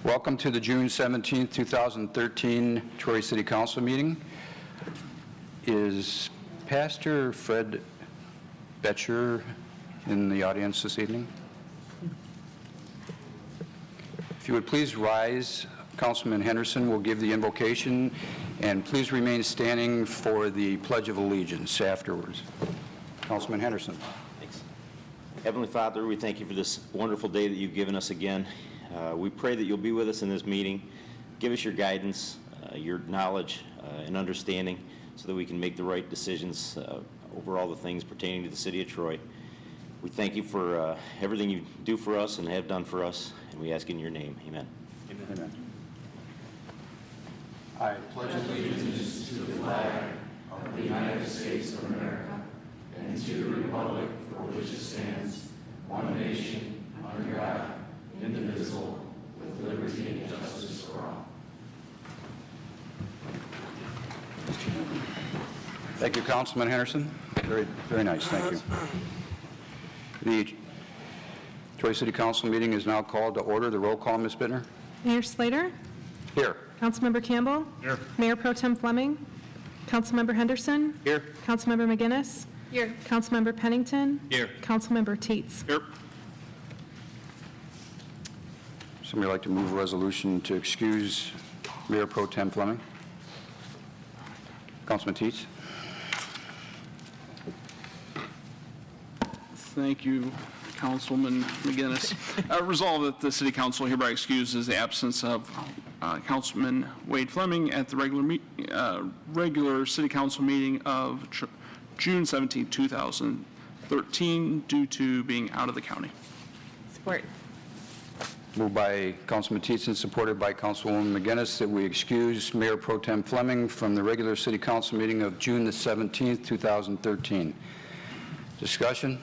Welcome to the June 17, 2013 Troy City Council meeting. Is Pastor Fred Betcher in the audience this evening? If you would please rise, Councilman Henderson will give the invocation, and please remain standing for the Pledge of Allegiance afterwards. Councilman Henderson. Thanks. Heavenly Father, we thank you for this wonderful day that you've given us again. We pray that you'll be with us in this meeting. Give us your guidance, your knowledge, and understanding so that we can make the right decisions over all the things pertaining to the city of Troy. We thank you for everything you do for us and have done for us, and we ask in your name. Amen. Amen. Amen. I pledge allegiance to the flag of the United States of America and to the republic for which it stands, one nation, under God, indivisible, with liberty and justice for all. Thank you, Councilman Henderson. Very, very nice. Thank you. The Troy City Council meeting is now called to order. The roll call, Ms. Bittner. Mayor Slater? Here. Councilmember Campbell? Here. Mayor Pro Tem Fleming? Councilmember Henderson? Here. Councilmember McGinnis? Here. Councilmember Pennington? Here. Councilmember Teets? Here. Somebody like to move a resolution to excuse Mayor Pro Tem Fleming? Councilman Teets. Thank you, Councilman McGinnis. Resolved that the City Council hereby excuses the absence of Councilman Wade Fleming at the regular City Council meeting of June 17, 2013 due to being out of the county. Support. Moved by Councilman Teets and supported by Councilwoman McGinnis that we excuse Mayor Pro Tem Fleming from the regular City Council meeting of June the 17th, 2013. Discussion?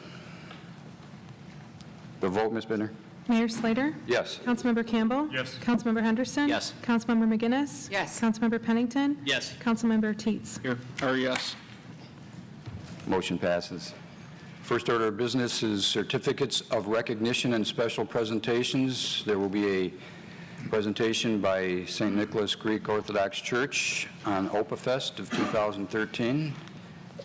The vote, Ms. Bittner? Mayor Slater? Yes. Councilmember Campbell? Yes. Councilmember Henderson? Yes. Councilmember McGinnis? Yes. Councilmember Pennington? Yes. Councilmember Teets? Here. Or yes. Motion passes. First order of business is certificates of recognition and special presentations. There will be a presentation by St. Nicholas Greek Orthodox Church on OPAFest of 2013,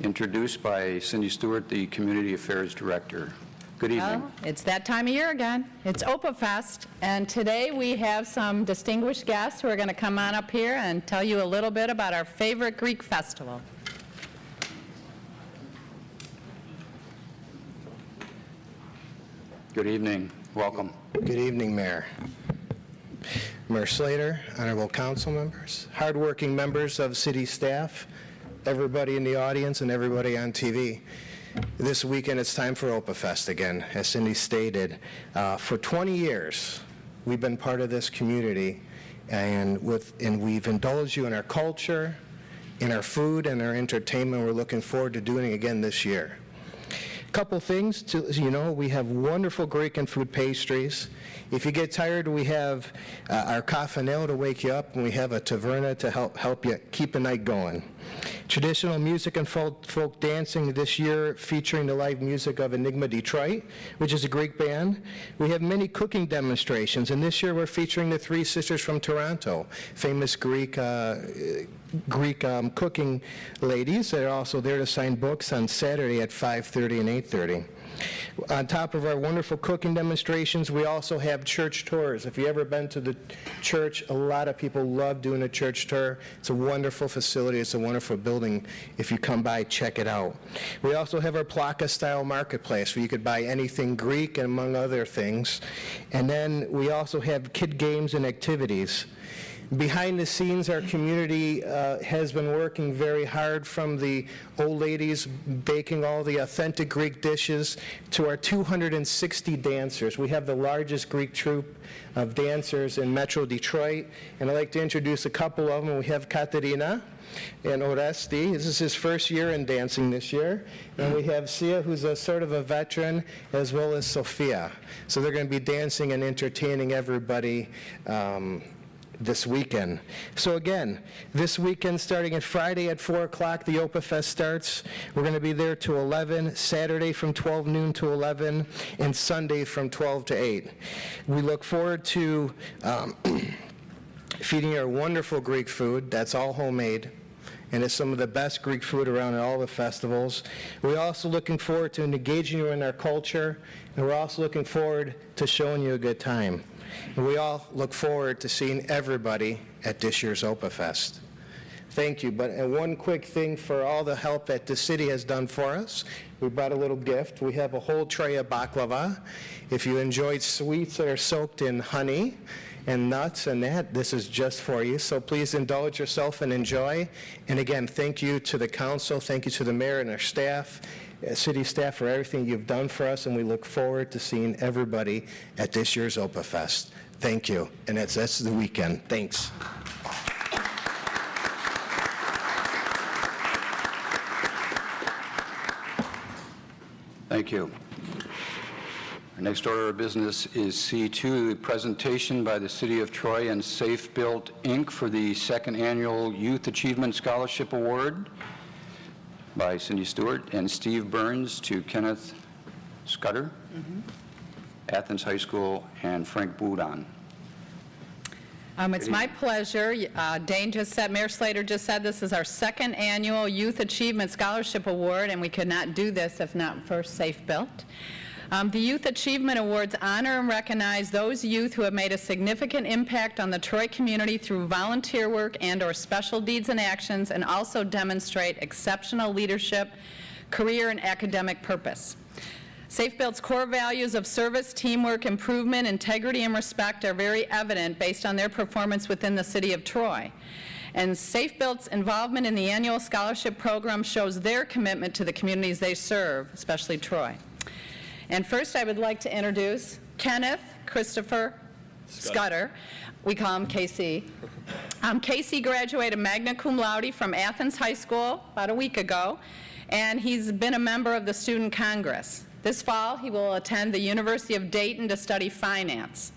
introduced by Cindy Stewart, the Community Affairs Director. Good evening. Well, it's that time of year again. It's OPAFest, and today we have some distinguished guests who are going to come on up here and tell you a little bit about our favorite Greek festival. Good evening. Welcome. Good evening, Mayor. Mayor Slater, honorable council members, hardworking members of city staff, everybody in the audience, and everybody on TV. This weekend it's time for OPAFest again, as Cindy stated. For 20 years, we've been part of this community, and we've indulged you in our culture, in our food, and our entertainment. We're looking forward to doing it again this year. Couple things to we have wonderful Greek and food pastries. If you get tired, we have our kaffanel to wake you up, and we have a taverna to help you keep the night going. Traditional music and folk dancing this year featuring the live music of Enigma Detroit, which is a Greek band. We have many cooking demonstrations, and this year we're featuring the three sisters from Toronto, famous Greek cooking ladies. They're also there to sign books on Saturday at 5:30 and 8:30. On top of our wonderful cooking demonstrations, we also have church tours. If you've ever been to the church, a lot of people love doing a church tour. It's a wonderful facility. It's a wonderful building. If you come by, check it out. We also have our Plaka-style marketplace where you could buy anything Greek, and among other things. And then we also have kid games and activities. Behind the scenes, our community has been working very hard, from the old ladies baking all the authentic Greek dishes to our 260 dancers. We have the largest Greek troupe of dancers in Metro Detroit, and I'd like to introduce a couple of them. We have Katerina and Oresti. This is his first year in dancing this year. And we have Sia, who's a sort of a veteran, as well as Sophia. So they're going to be dancing and entertaining everybody this weekend. So again, this weekend, starting at Friday at 4 o'clock, the Opa Fest starts. We're going to be there to 11, Saturday from 12 noon to 11, and Sunday from 12 to 8. We look forward to feeding our wonderful Greek food. That's all homemade, and it's some of the best Greek food around at all the festivals. We're also looking forward to engaging you in our culture, and we're also looking forward to showing you a good time. And we all look forward to seeing everybody at this year's Opa Fest. Thank you. And one quick thing for all the help that the city has done for us. We brought a little gift. We have a whole tray of baklava. If you enjoyed sweets that are soaked in honey and nuts and that, this is just for you. So please indulge yourself and enjoy. And again, thank you to the council. Thank you to the mayor and our staff, city staff, for everything you've done for us, and we look forward to seeing everybody at this year's Opa Fest. Thank you. And that's the weekend. Thanks. Thank you. Our next order of business is C2, the presentation by the City of Troy and Safe Built, Inc. for the second annual Youth Achievement Scholarship Award by Cindy Stewart and Steve Burns to Kenneth Scudder, Athens High School, and Frank Boudon. It's my pleasure. Dane just said, Mayor Slater just said, this is our second annual Youth Achievement Scholarship Award, and we could not do this if not for Safe Built. The Youth Achievement Awards honor and recognize those youth who have made a significant impact on the Troy community through volunteer work and/or special deeds and actions, and also demonstrate exceptional leadership, career, and academic purpose. Safe Built's core values of service, teamwork, improvement, integrity, and respect are very evident based on their performance within the city of Troy. And Safe Built's involvement in the annual scholarship program shows their commitment to the communities they serve, especially Troy. And first, I would like to introduce Kenneth Christopher Scudder. We call him KC. KC graduated magna cum laude from Athens High School about a week ago, and he's been a member of the Student Congress. This fall, he will attend the University of Dayton to study finance.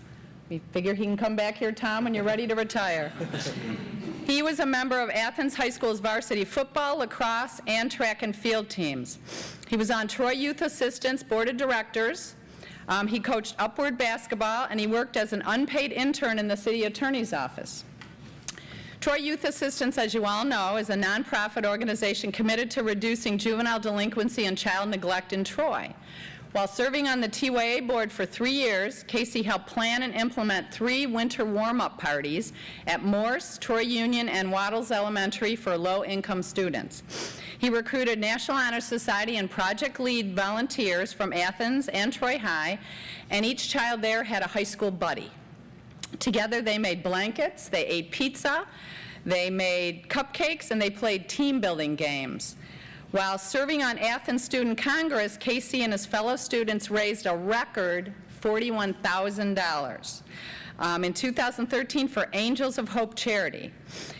We figure he can come back here, Tom, when you're ready to retire. He was a member of Athens High School's varsity football, lacrosse, and track and field teams. He was on Troy Youth Assistance Board of Directors. He coached Upward Basketball, and he worked as an unpaid intern in the city attorney's office. Troy Youth Assistance, as you all know, is a nonprofit organization committed to reducing juvenile delinquency and child neglect in Troy. While serving on the TYA board for 3 years, Casey helped plan and implement 3 winter warm-up parties at Morse, Troy Union, and Waddles Elementary for low-income students. He recruited National Honor Society and Project Lead volunteers from Athens and Troy High, and each child there had a high school buddy. Together they made blankets, they ate pizza, they made cupcakes, and they played team-building games. While serving on Athens Student Congress, Casey and his fellow students raised a record $41,000 in 2013 for Angels of Hope charity.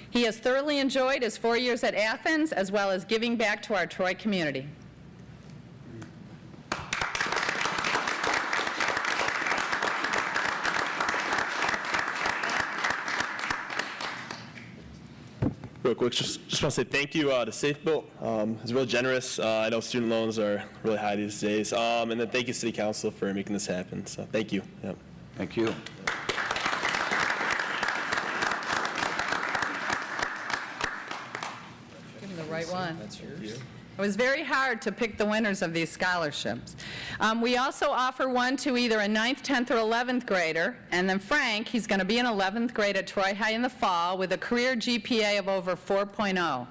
He has thoroughly enjoyed his 4 years at Athens, as well as giving back to our Troy community. Real quick, just want to say thank you to Safe Built. It's really generous. I know student loans are really high these days. And then thank you, City Council, for making this happen. So thank you. Yep. Thank you. Give him the right one. That's yours. It was very hard to pick the winners of these scholarships. We also offer one to either a 9th, 10th, or 11th grader. And then Frank, he's going to be in 11th grade at Troy High in the fall with a career GPA of over 4.0.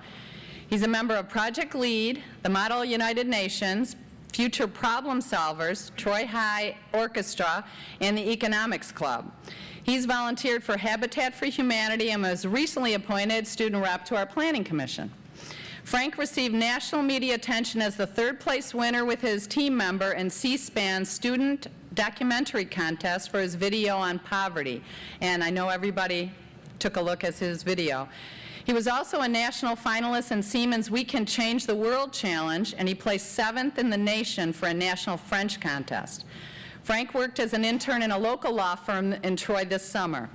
He's a member of Project Lead, the Model United Nations, Future Problem Solvers, Troy High Orchestra, and the Economics Club. He's volunteered for Habitat for Humanity and was recently appointed student rep to our Planning Commission. Frank received national media attention as the 3rd place winner with his team member in C-SPAN's student documentary contest for his video on poverty. And I know everybody took a look at his video. He was also a national finalist in Siemens' We Can Change the World Challenge, and he placed 7th in the nation for a national French contest. Frank worked as an intern in a local law firm in Troy this summer.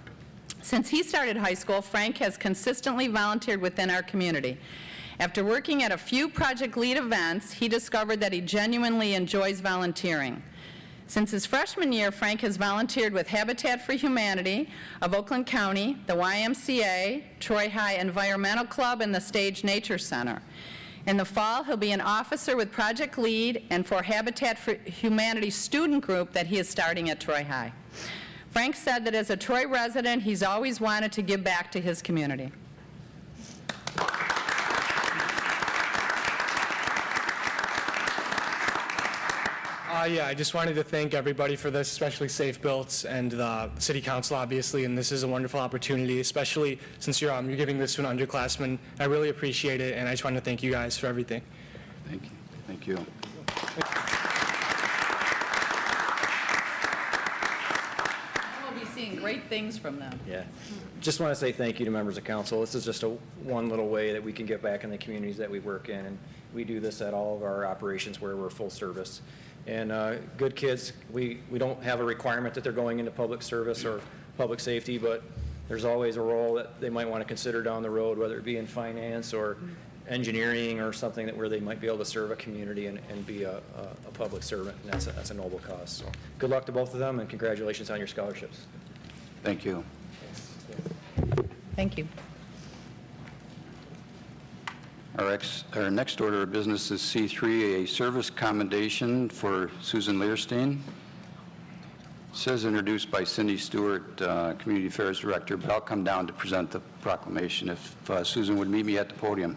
Since he started high school, Frank has consistently volunteered within our community. After working at a few Project Lead events, he discovered that he genuinely enjoys volunteering. Since his freshman year, Frank has volunteered with Habitat for Humanity of Oakland County, the YMCA, Troy High Environmental Club, and the Stage Nature Center. In the fall, he'll be an officer with Project Lead and for Habitat for Humanity student group that he is starting at Troy High. Frank said that as a Troy resident, he's always wanted to give back to his community. Yeah, I just wanted to thank everybody for this, especially Safe Built and the City Council, obviously, and this is a wonderful opportunity, especially since you're giving this to an underclassman. I really appreciate it, and I just want to thank you guys for everything. Thank you. Thank you. We'll be seeing great things from them. Yeah. Just want to say thank you to members of council. This is just one little way that we can get back in the communities that we work in, and we do this at all of our operations where we're full service. And good kids, we don't have a requirement that they're going into public service or public safety, but there's always a role that they might want to consider down the road, whether it be in finance or engineering or something where they might be able to serve a community and be a public servant, and that's a noble cause. So good luck to both of them, and congratulations on your scholarships. Thank you. Thank you. Our next order of business is C3, a service commendation for Susan Learstein. It says introduced by Cindy Stewart, Community Affairs Director, but I'll come down to present the proclamation if Susan would meet me at the podium.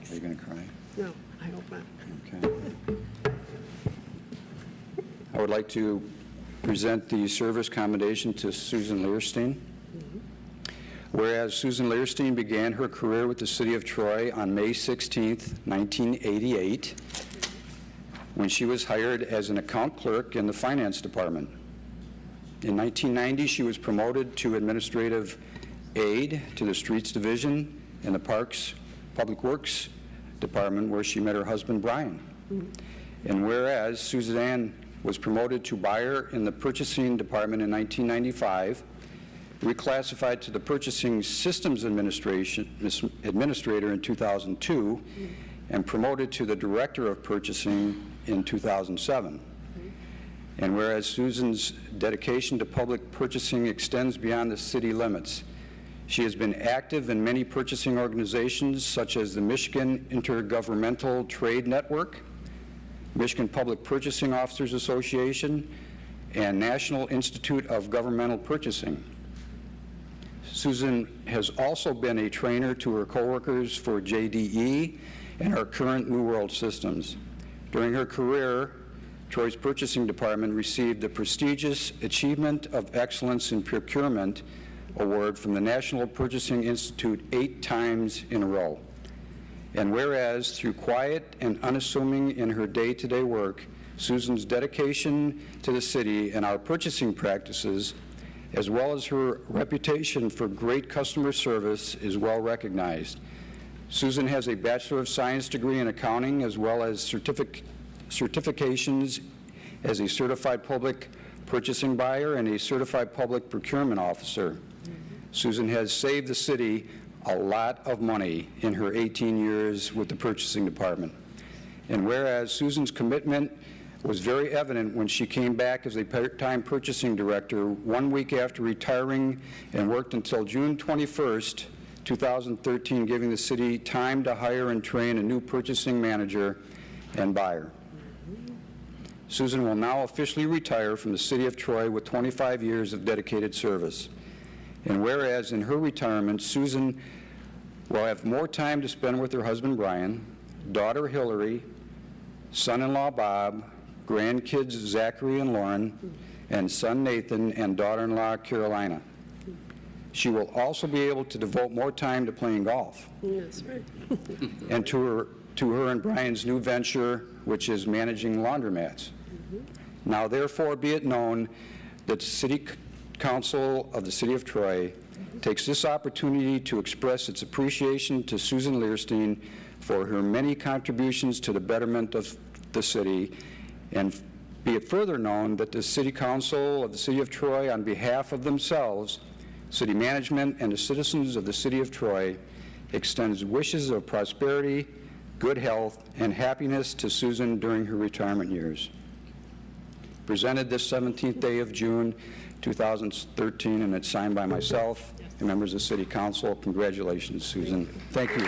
Are you going to cry? No, I hope not. Okay. I would like to present the service commendation to Susan Learstein. Whereas Susan Learstein began her career with the City of Troy on May 16, 1988, when she was hired as an account clerk in the Finance Department. In 1990, she was promoted to administrative aide to the Streets Division in the Parks Public Works Department, where she met her husband, Brian. And whereas Suzanne was promoted to buyer in the Purchasing Department in 1995, reclassified to the Purchasing Systems Administrator in 2002, and promoted to the Director of Purchasing in 2007. And whereas Susan's dedication to public purchasing extends beyond the city limits, she has been active in many purchasing organizations such as the Michigan Intergovernmental Trade Network, Michigan Public Purchasing Officers Association, and National Institute of Governmental Purchasing. Susan has also been a trainer to her coworkers for JDE and our current New World Systems. During her career, Troy's Purchasing Department received the prestigious Achievement of Excellence in Procurement Award from the National Purchasing Institute 8 times in a row. And whereas, through quiet and unassuming in her day-to-day work, Susan's dedication to the city and our purchasing practices, as well as her reputation for great customer service, is well recognized. Susan has a Bachelor of Science degree in accounting, as well as certifications as a certified public purchasing buyer and a certified public procurement officer. Susan has saved the city a lot of money in her 18 years with the Purchasing Department. And whereas Susan's commitment was very evident when she came back as a part-time purchasing director 1 week after retiring and worked until June 21st, 2013, giving the city time to hire and train a new purchasing manager and buyer. Susan will now officially retire from the City of Troy with 25 years of dedicated service. And whereas in her retirement, Susan will have more time to spend with her husband, Brian, daughter, Hillary, son-in-law, Bob, grandkids, Zachary and Lauren, and son, Nathan, and daughter-in-law, Carolina. She will also be able to devote more time to playing golf. That's right. And to to her and Brian's new venture, which is managing laundromats. Now therefore be it known that the City Council of the City of Troy takes this opportunity to express its appreciation to Susan Learstein for her many contributions to the betterment of the city, and be it further known that the City Council of the City of Troy, on behalf of themselves, city management, and the citizens of the City of Troy, extends wishes of prosperity, good health, and happiness to Susan during her retirement years. Presented this 17th day of June, 2013, and it's signed by myself and members of the City Council. Congratulations, Susan. Thank you.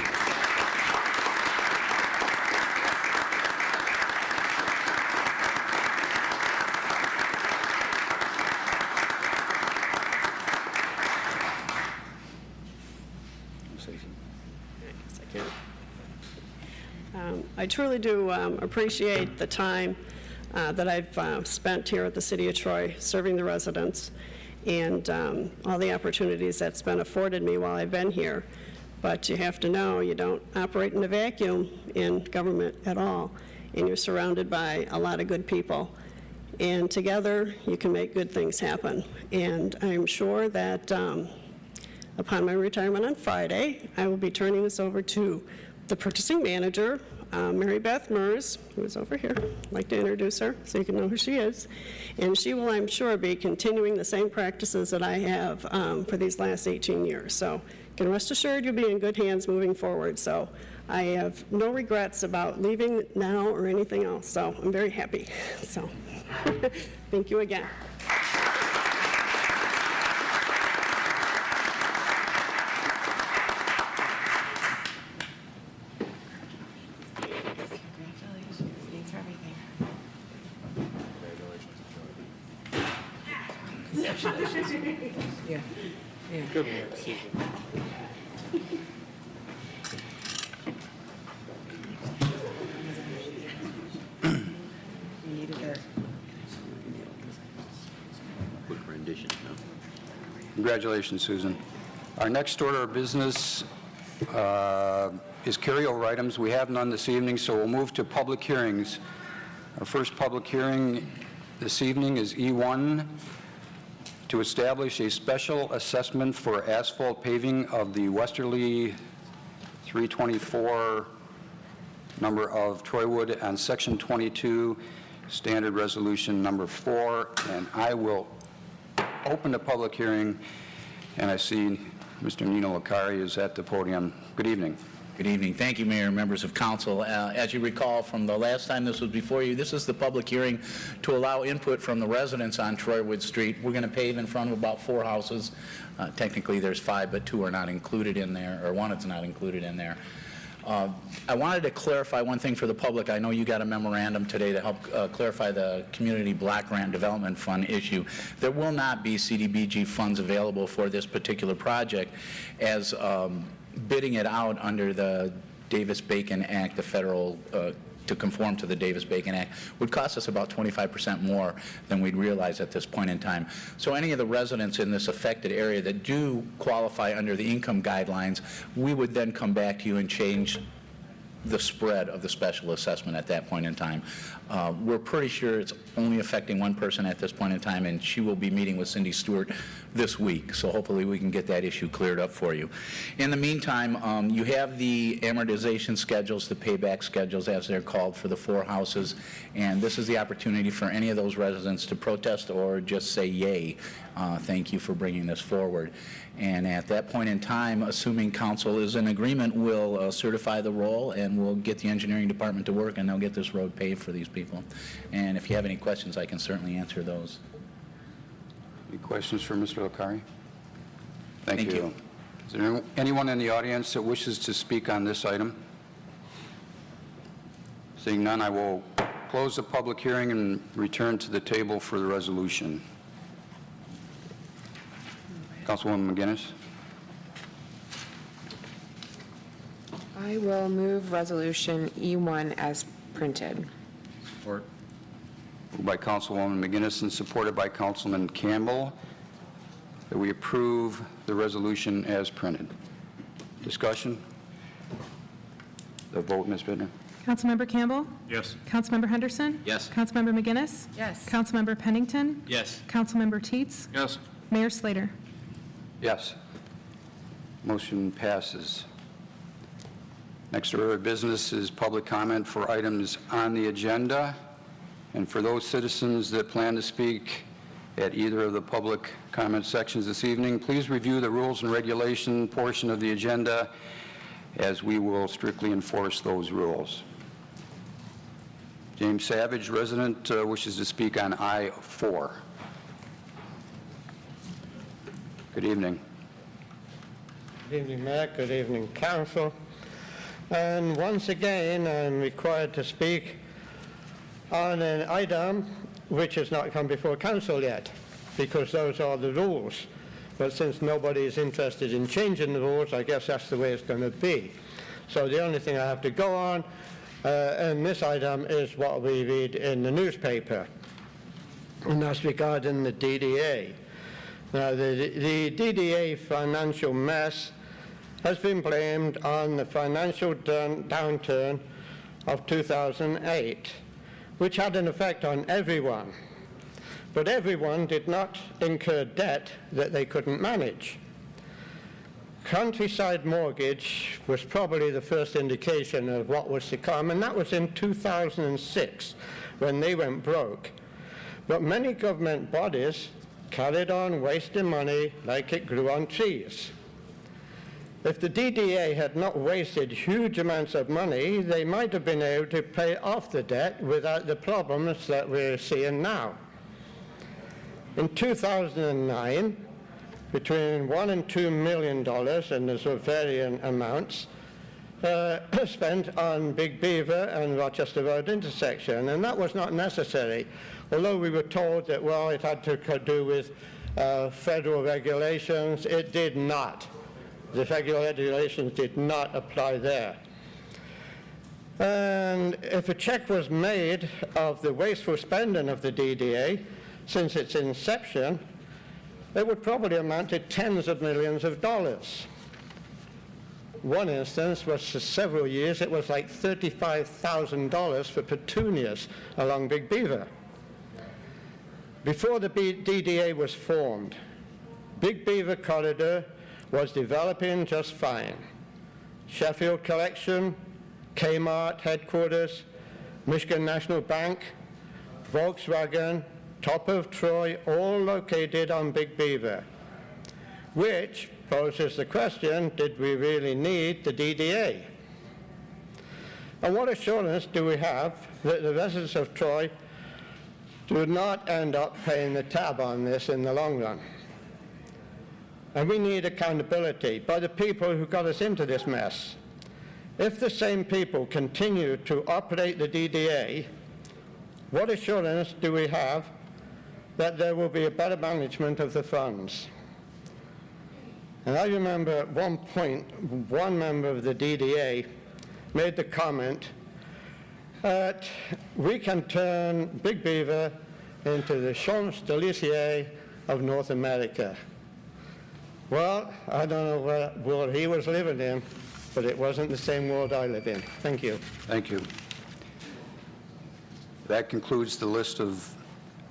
I truly do appreciate the time that I've spent here at the City of Troy serving the residents, and all the opportunities that's been afforded me while I've been here. But you have to know you don't operate in a vacuum in government at all, and you're surrounded by a lot of good people. And together you can make good things happen. And I'm sure that upon my retirement on Friday, I will be turning this over to the purchasing manager, Mary Beth Mers, who is over here. I'd like to introduce her so you can know who she is. And she will, I'm sure, be continuing the same practices that I have for these last 18 years. So you can rest assured you'll be in good hands moving forward. So I have no regrets about leaving now or anything else. So I'm very happy. So thank you again. Good work, Susan. Quick rendition, no? Congratulations, Susan. Our next order of business is carryover items. We have none this evening, so we'll move to public hearings. Our first public hearing this evening is E1, to establish a special assessment for asphalt paving of the westerly 324 number of Troywood on Section 22, Standard Resolution Number 4. And I will open the public hearing, and I see Mr. Nino Licari is at the podium. Good evening. Good evening. Thank you, Mayor and members of council. As you recall from the last time this was before you, this is the public hearing to allow input from the residents on Troywood Street. We're going to pave in front of about 4 houses. Technically there's 5, but 2 are not included in there, or 1 is not included in there. I wanted to clarify one thing for the public. I know you got a memorandum today to help clarify the Community Block Grant Development Fund issue. There will not be CDBG funds available for this particular project, as bidding it out under the Davis-Bacon Act, the federal, to conform to the Davis-Bacon Act, would cost us about 25% more than we'd realize at this point in time. So any of the residents in this affected area that do qualify under the income guidelines, we would then come back to you and change the spread of the special assessment at that point in time. We're pretty sure it's only affecting one person at this point in time, and she will be meeting with Cindy Stewart this week, so hopefully we can get that issue cleared up for you. In the meantime, you have the amortization schedules, the payback schedules as they're called, for the 4 houses, and this is the opportunity for any of those residents to protest or just say yay. Thank you for bringing this forward. And at that point in time, assuming council is in agreement, we'll certify the roll and we'll get the engineering department to work, and they'll get this road paved for these people. And if you have any questions, I can certainly answer those. Any questions for Mr. Licari? Thank you. you. Is there anyone in the audience that wishes to speak on this item? Seeing none, I will close the public hearing and return to the table for the resolution. Councilwoman McGinnis. I will move Resolution E1 as printed. Support. Moved by Councilwoman McGinnis and supported by Councilman Campbell, that we approve the resolution as printed. Discussion? The vote, Ms. Bittner? Councilmember Campbell? Yes. Councilmember Henderson? Yes. Councilmember McGinnis? Yes. Councilmember Pennington? Yes. Councilmember Teetz? Yes. Mayor Slater? Yes. Motion passes. Next order of business is public comment for items on the agenda. And for those citizens that plan to speak at either of the public comment sections this evening, please review the rules and regulation portion of the agenda, as we will strictly enforce those rules. James Savage, resident, wishes to speak on I-4. Good evening. Good evening, Mayor. Good evening, Council. And once again, I'm required to speak on an item which has not come before Council yet, because those are the rules. But since nobody is interested in changing the rules, I guess that's the way it's going to be. So the only thing I have to go on in this item is what we read in the newspaper, and that's regarding the DDA. Now, the DDA financial mess has been blamed on the financial downturn of 2008, which had an effect on everyone. But everyone did not incur debt that they couldn't manage. Countryside Mortgage was probably the first indication of what was to come, and that was in 2006 when they went broke. But many government bodies carried on wasting money like it grew on trees. If the DDA had not wasted huge amounts of money, they might have been able to pay off the debt without the problems that we're seeing now. In 2009, between $1 and $2 million, and there's varying amounts, spent on Big Beaver and Rochester Road intersection, and that was not necessary. Although we were told that, well, it had to do with federal regulations, it did not. The federal regulations did not apply there. And if a check was made of the wasteful spending of the DDA since its inception, it would probably amount to tens of millions of dollars. One instance was for several years, it was like $35,000 for petunias along Big Beaver. Before the DDA was formed, Big Beaver Corridor was developing just fine. Sheffield Collection, Kmart headquarters, Michigan National Bank, Volkswagen, Top of Troy, all located on Big Beaver, which poses the question, did we really need the DDA? And what assurance do we have that the residents of Troy do not end up paying the tab on this in the long run? And we need accountability by the people who got us into this mess. If the same people continue to operate the DDA, what assurance do we have that there will be a better management of the funds? And I remember at one point, one member of the DDA made the comment that we can turn Big Beaver into the Champs-Élysées of North America. Well, I don't know what world he was living in, but it wasn't the same world I live in. Thank you. Thank you. That concludes the list of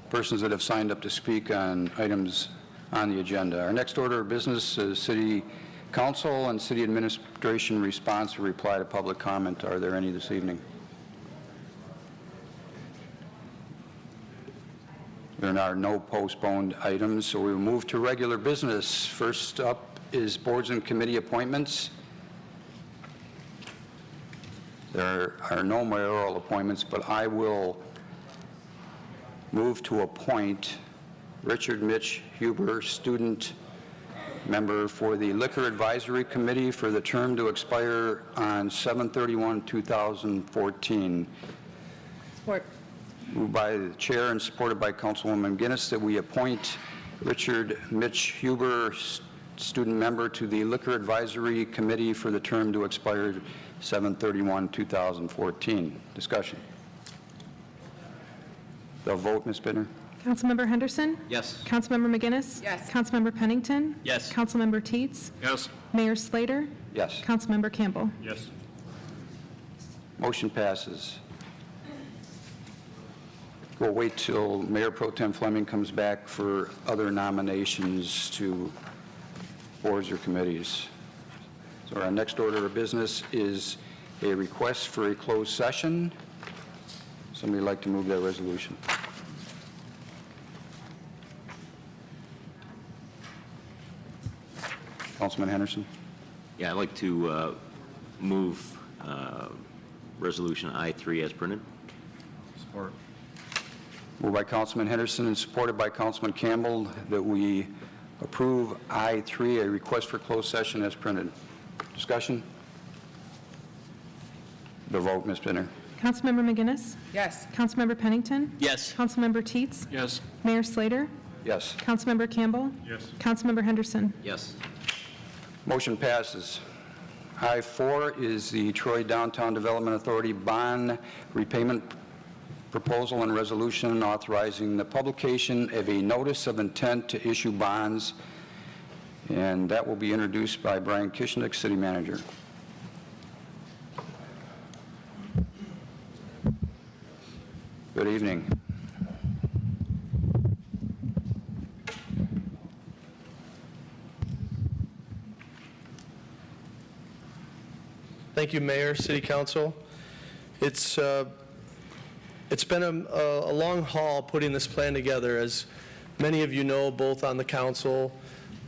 persons that have signed up to speak on items on the agenda. Our next order of business is City Council and City Administration response or reply to public comment. Are there any this evening? There are no postponed items, so we will move to regular business. First up is boards and committee appointments. There are no mayoral appointments, but I will move to appoint Richard Mitch Huber, student member for the Liquor Advisory Committee for the term to expire on 7/31/2014. Support. Moved by the chair and supported by Councilwoman McGinnis that we appoint Richard Mitch Huber, student member to the Liquor Advisory Committee for the term to expire 7/31/2014. Discussion. The vote, Ms. Bittner? Councilmember Henderson? Yes. Councilmember McGinnis? Yes. Councilmember Pennington? Yes. Councilmember Teetz? Yes. Mayor Slater? Yes. Councilmember Campbell? Yes. Motion passes. We'll wait till Mayor Pro Tem Fleming comes back for other nominations to boards or committees. So our next order of business is a request for a closed session. Somebody like to move that resolution? Councilman Henderson? Yeah, I'd like to move Resolution I-3 as printed. Support. Moved by Councilman Henderson and supported by Councilman Campbell that we approve I-3, a request for closed session as printed. Discussion? The vote, Ms. Pinner. Councilmember McGinnis? Yes. Councilmember Pennington? Yes. Councilmember Teets? Yes. Mayor Slater? Yes. Councilmember Campbell? Yes. Councilmember Henderson? Yes. Motion passes. I-4 is the Troy Downtown Development Authority bond repayment proposal and resolution authorizing the publication of a notice of intent to issue bonds, and that will be introduced by Brian Kishnick, City Manager. Good evening. Thank you, Mayor, City Council. It's been a long haul putting this plan together, as many of you know, both on the council,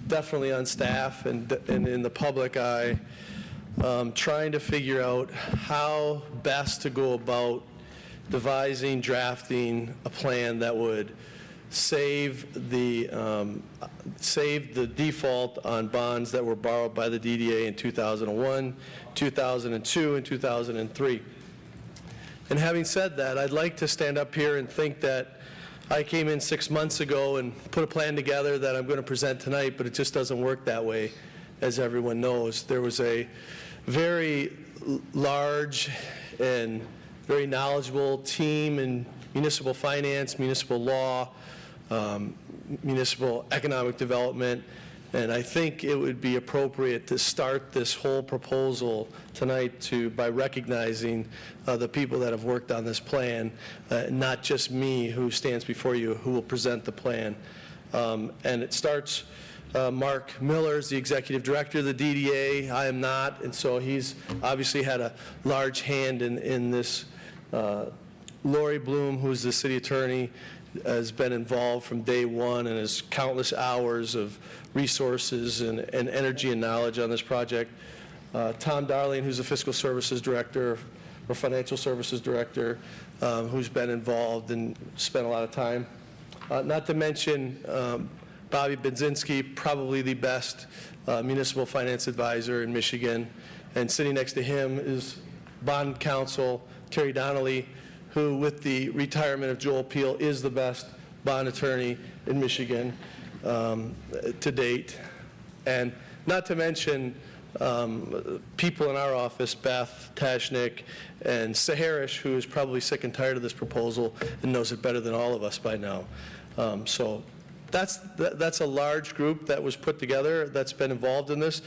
definitely on staff, and in the public eye, trying to figure out how best to go about devising, drafting a plan that would save the default on bonds that were borrowed by the DDA in 2001, 2002, and 2003. And having said that, I'd like to stand up here and think that I came in 6 months ago and put a plan together that I'm going to present tonight, but it just doesn't work that way, as everyone knows. There was a very large and very knowledgeable team in municipal finance, municipal law, municipal economic development, and I think it would be appropriate to start this whole proposal tonight by recognizing the people that have worked on this plan, not just me who stands before you who will present the plan. And it starts, Mark Miller is the executive director of the DDA. I am not, and so he's obviously had a large hand in this. Lori Bloom, who's the city attorney, has been involved from day one and has countless hours of resources and energy and knowledge on this project. Tom Darling, who's the fiscal services director or financial services director, who's been involved and spent a lot of time. Not to mention Bobby Benzinski, probably the best municipal finance advisor in Michigan. And sitting next to him is bond counsel Terry Donnelly, who, with the retirement of Joel Peel, is the best bond attorney in Michigan to date. And not to mention people in our office, Beth Tashnik and Saharish, who is probably sick and tired of this proposal and knows it better than all of us by now. So that's a large group that was put together that's been involved in this,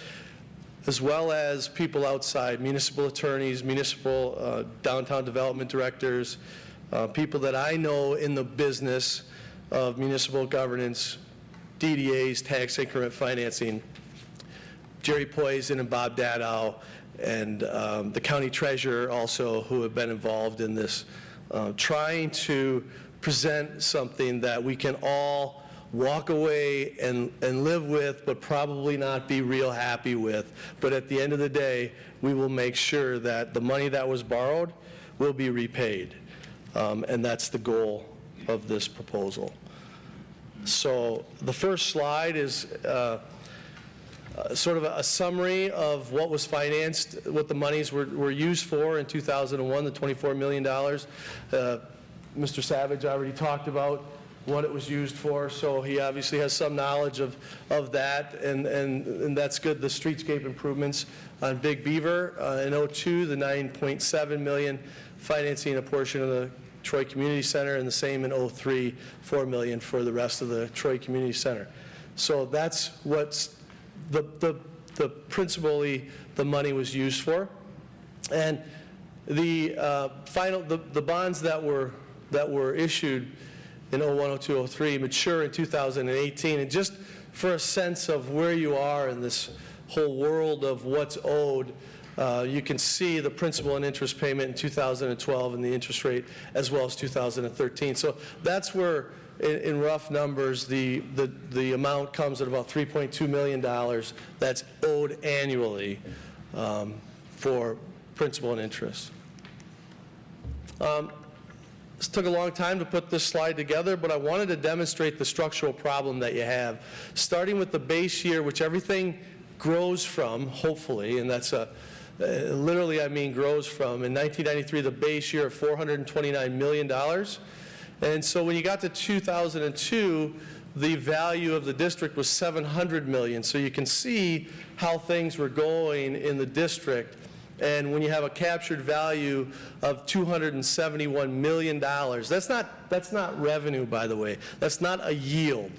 as well as people outside, municipal attorneys, municipal downtown development directors, people that I know in the business of municipal governance, DDAs, tax increment financing, Jerry Poison and Bob Dadow, and the county treasurer also, who have been involved in this, trying to present something that we can all walk away and live with, but probably not be real happy with. But at the end of the day, we will make sure that the money that was borrowed will be repaid. And that's the goal of this proposal. So the first slide is sort of a summary of what was financed, what the monies were used for in 2001, the $24 million. Mr. Savage already talked about what it was used for, so he obviously has some knowledge of that, and that's good. The streetscape improvements on Big Beaver in '02, the $9.7 million financing a portion of the Troy Community Center, and the same in '03, $4 million for the rest of the Troy Community Center. So that's what's principally the money was used for. And The bonds that were issued in 01, 02, 03 mature in 2018. And just for a sense of where you are in this whole world of what's owed, you can see the principal and interest payment in 2012 and the interest rate as well as 2013. So that's where, in rough numbers, the amount comes at about $3.2 million that's owed annually for principal and interest. This took a long time to put this slide together, but I wanted to demonstrate the structural problem that you have, starting with the base year, which everything grows from, hopefully, and that's literally I mean grows from. In 1993, the base year of $429 million. And so when you got to 2002, the value of the district was $700 million. So you can see how things were going in the district. And when you have a captured value of $271 million, that's not revenue, by the way. That's not a yield.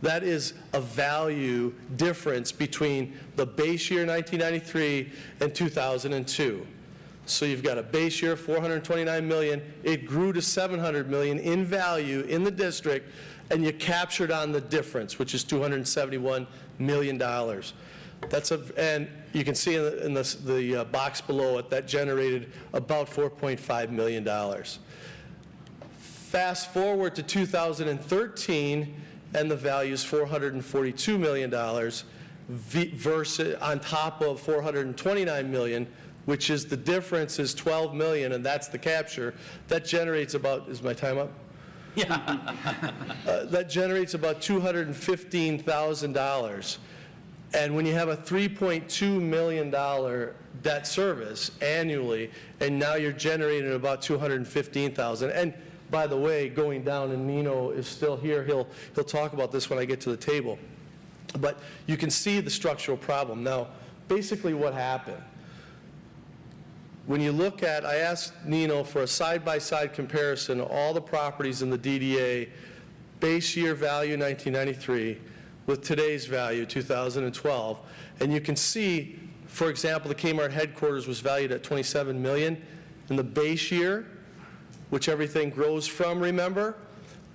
That is a value difference between the base year 1993 and 2002. So you've got a base year of $429 million. It grew to $700 million in value in the district, and you captured on the difference, which is $271 million. And you can see in the box below it, that generated about $4.5 million. Fast forward to 2013, and the value is $442 million versus on top of $429 million, which is the difference is $12 million, and that's the capture. That generates about, is my time up? Yeah. That generates about $215,000. And when you have a $3.2 million debt service annually, and now you're generating about $215,000. And by the way, going down, and Nino is still here, he'll talk about this when I get to the table. But you can see the structural problem. Now, basically what happened, when you look at, I asked Nino for a side-by-side comparison of all the properties in the DDA, base year value 1993, with today's value, 2012. And you can see, for example, the Kmart headquarters was valued at $27 million in the base year, which everything grows from, remember?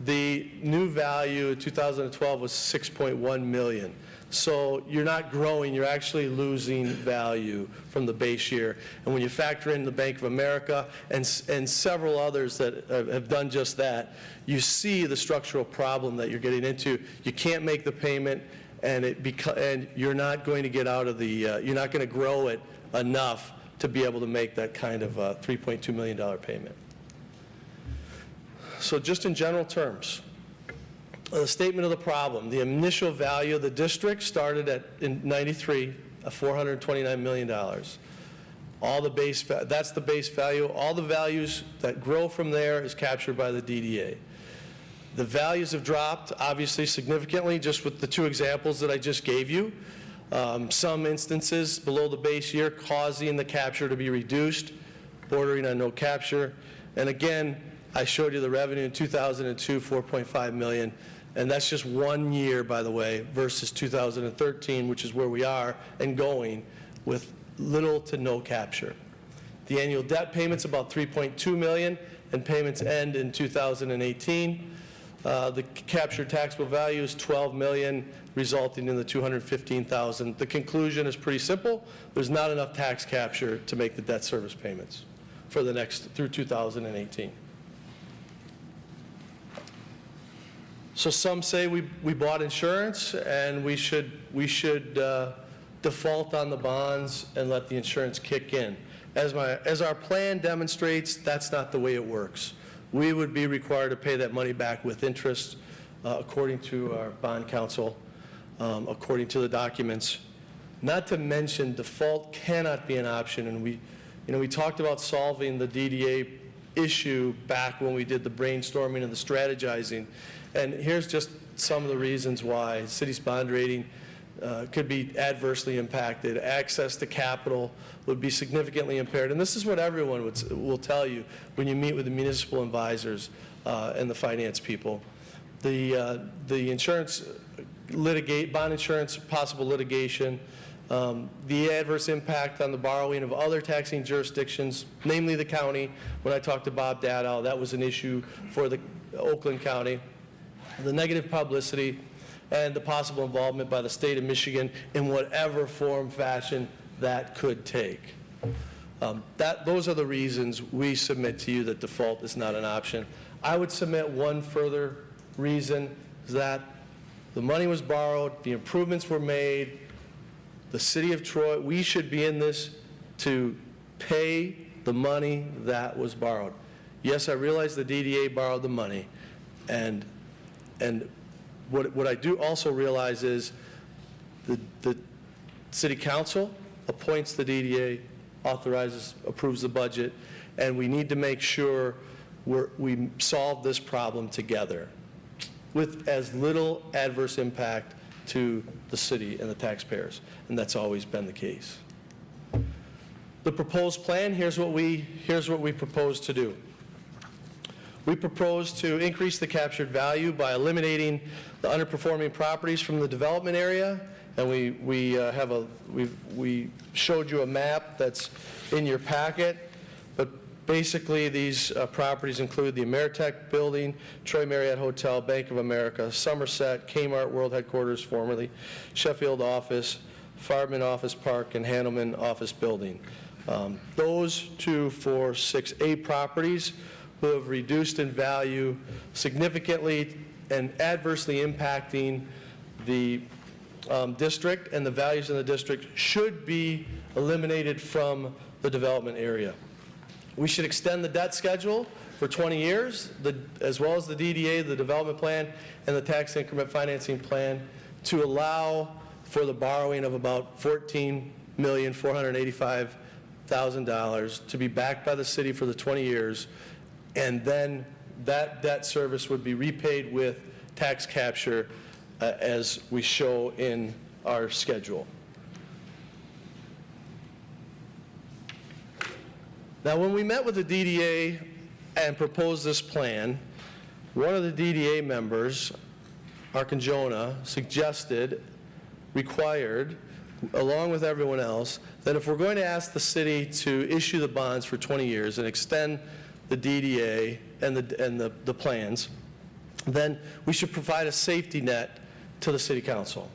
The new value in 2012 was $6.1 million. So you're not growing, you're actually losing value from the base year. And when you factor in the Bank of America and several others that have done just that, you see the structural problem that you're getting into. You can't make the payment, and you're not going to get out of the, you're not going to grow it enough to be able to make that kind of $3.2 million payment. So just in general terms, the statement of the problem, the initial value of the district started in 93 at $429 million. All the base, that's the base value. All the values that grow from there is captured by the DDA. The values have dropped, obviously, significantly, just with the two examples that I just gave you. Some instances below the base year causing the capture to be reduced, bordering on no capture. And again, I showed you the revenue in 2002, $4.5 million. And that's just 1 year, by the way, versus 2013, which is where we are and going, with little to no capture. The annual debt payment's about $3.2 million, and payments end in 2018. The captured taxable value is $12 million, resulting in the $215,000. The conclusion is pretty simple. There's not enough tax capture to make the debt service payments for the next, through 2018. So some say we bought insurance and we should default on the bonds and let the insurance kick in. As our plan demonstrates, that's not the way it works. We would be required to pay that money back with interest, according to our bond counsel, according to the documents. Not to mention, default cannot be an option. And we talked about solving the DDA issue back when we did the brainstorming and the strategizing. And here's just some of the reasons why. City's bond rating could be adversely impacted. Access to capital would be significantly impaired. And this is what everyone will tell you when you meet with the municipal advisors and the finance people. The insurance bond insurance, possible litigation, The adverse impact on the borrowing of other taxing jurisdictions, namely the county. When I talked to Bob Dadow, that was an issue for the Oakland County. The negative publicity and the possible involvement by the state of Michigan in whatever form, fashion that could take. Those are the reasons we submit to you that default is not an option. I would submit one further reason, is that the money was borrowed, the improvements were made, the city of Troy, we should be in this to pay the money that was borrowed. Yes, I realize the DDA borrowed the money, and what I do also realize is the city council appoints the DDA, authorizes, approves the budget, and we need to make sure we solve this problem together with as little adverse impact to the city and the taxpayers, and that's always been the case. The proposed plan, here's what we propose to do. We propose to increase the captured value by eliminating the underperforming properties from the development area, and we showed you a map that's in your packet, but basically these properties include the Ameritech Building, Troy Marriott Hotel, Bank of America, Somerset, Kmart World Headquarters, formerly Sheffield Office, Farbman Office Park, and Handelman Office Building. Those 2, 4, 6, 8 properties who have reduced in value significantly and adversely impacting the district and the values in the district should be eliminated from the development area. We should extend the debt schedule for 20 years, as well as the DDA, the development plan, and the tax increment financing plan to allow for the borrowing of about $14,485,000 to be backed by the city for the 20 years, and then that debt service would be repaid with tax capture as we show in our schedule. Now, when we met with the DDA and proposed this plan, one of the DDA members, Arcangona, suggested, required, along with everyone else, that if we're going to ask the city to issue the bonds for 20 years and extend the DDA and the plans, then we should provide a safety net to the city council.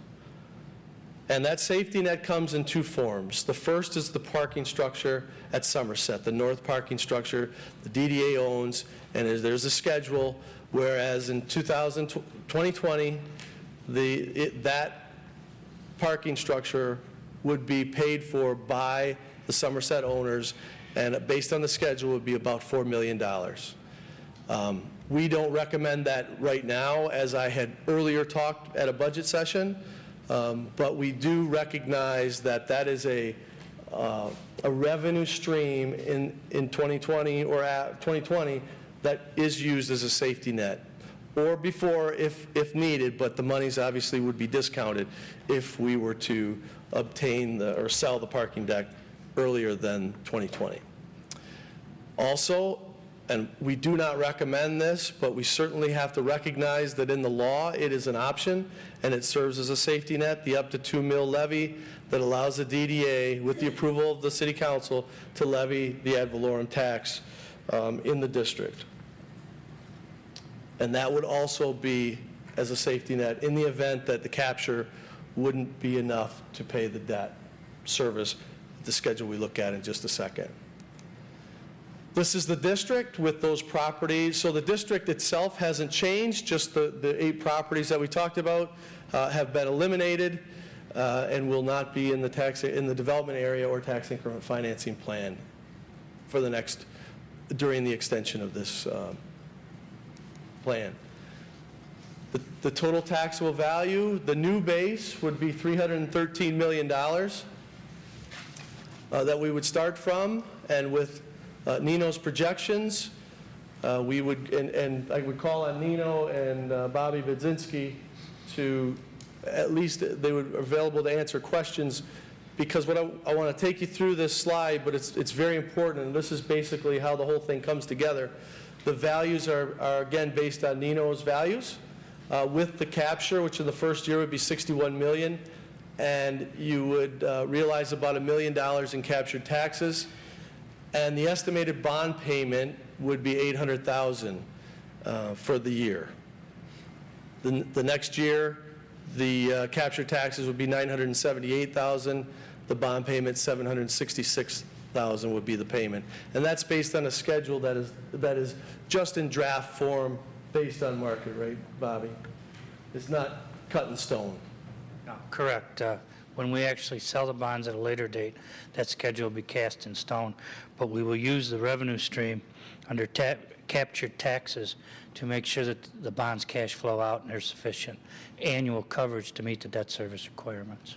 And that safety net comes in 2 forms. The first is the parking structure at Somerset, the north parking structure the DDA owns, and there's a schedule, whereas in 2020, that parking structure would be paid for by the Somerset owners, and based on the schedule would be about $4 million. We don't recommend that right now, as I had earlier talked at a budget session, but we do recognize that that is a revenue stream in 2020 or 2020 that is used as a safety net, or before if needed, but the monies obviously would be discounted if we were to obtain or sell the parking deck earlier than 2020. Also, and we do not recommend this, but we certainly have to recognize that in the law it is an option and it serves as a safety net, the up to $2 million levy that allows the DDA, with the approval of the city council, to levy the ad valorem tax in the district. And that would also be as a safety net in the event that the capture wouldn't be enough to pay the debt service, the schedule we look at in just a second. This is the district with those properties. So the district itself hasn't changed, just the 8 properties that we talked about have been eliminated and will not be in the development area or tax increment financing plan for during the extension of this plan. The total taxable value, the new base would be $313 million that we would start from, and with Nino's projections, we would, and I would call on Nino and Bobby Budzinski to, at least they would be available to answer questions, because what I want to take you through this slide, but it's very important, and this is basically how the whole thing comes together. The values are again based on Nino's values, with the capture, which in the first year would be $61 million, and you would realize about $1 million in captured taxes, and the estimated bond payment would be $800,000 for the year. The next year, the captured taxes would be $978,000, the bond payment $766,000 would be the payment. And that's based on a schedule that is just in draft form based on market, right, Bobby? It's not cut in stone. No, correct. When we actually sell the bonds at a later date, that schedule will be cast in stone. But we will use the revenue stream under captured taxes to make sure that the bonds cash flow out and there's sufficient annual coverage to meet the debt service requirements.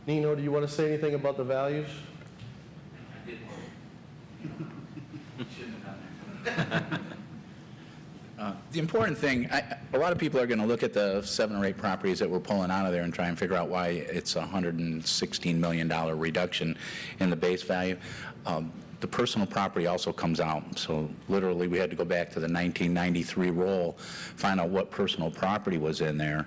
Nino, do you want to say anything about the values? The important thing, a lot of people are going to look at the 7 or 8 properties that we're pulling out of there and try and figure out why it's a $116 million reduction in the base value. The personal property also comes out, so literally we had to go back to the 1993 roll, find out what personal property was in there,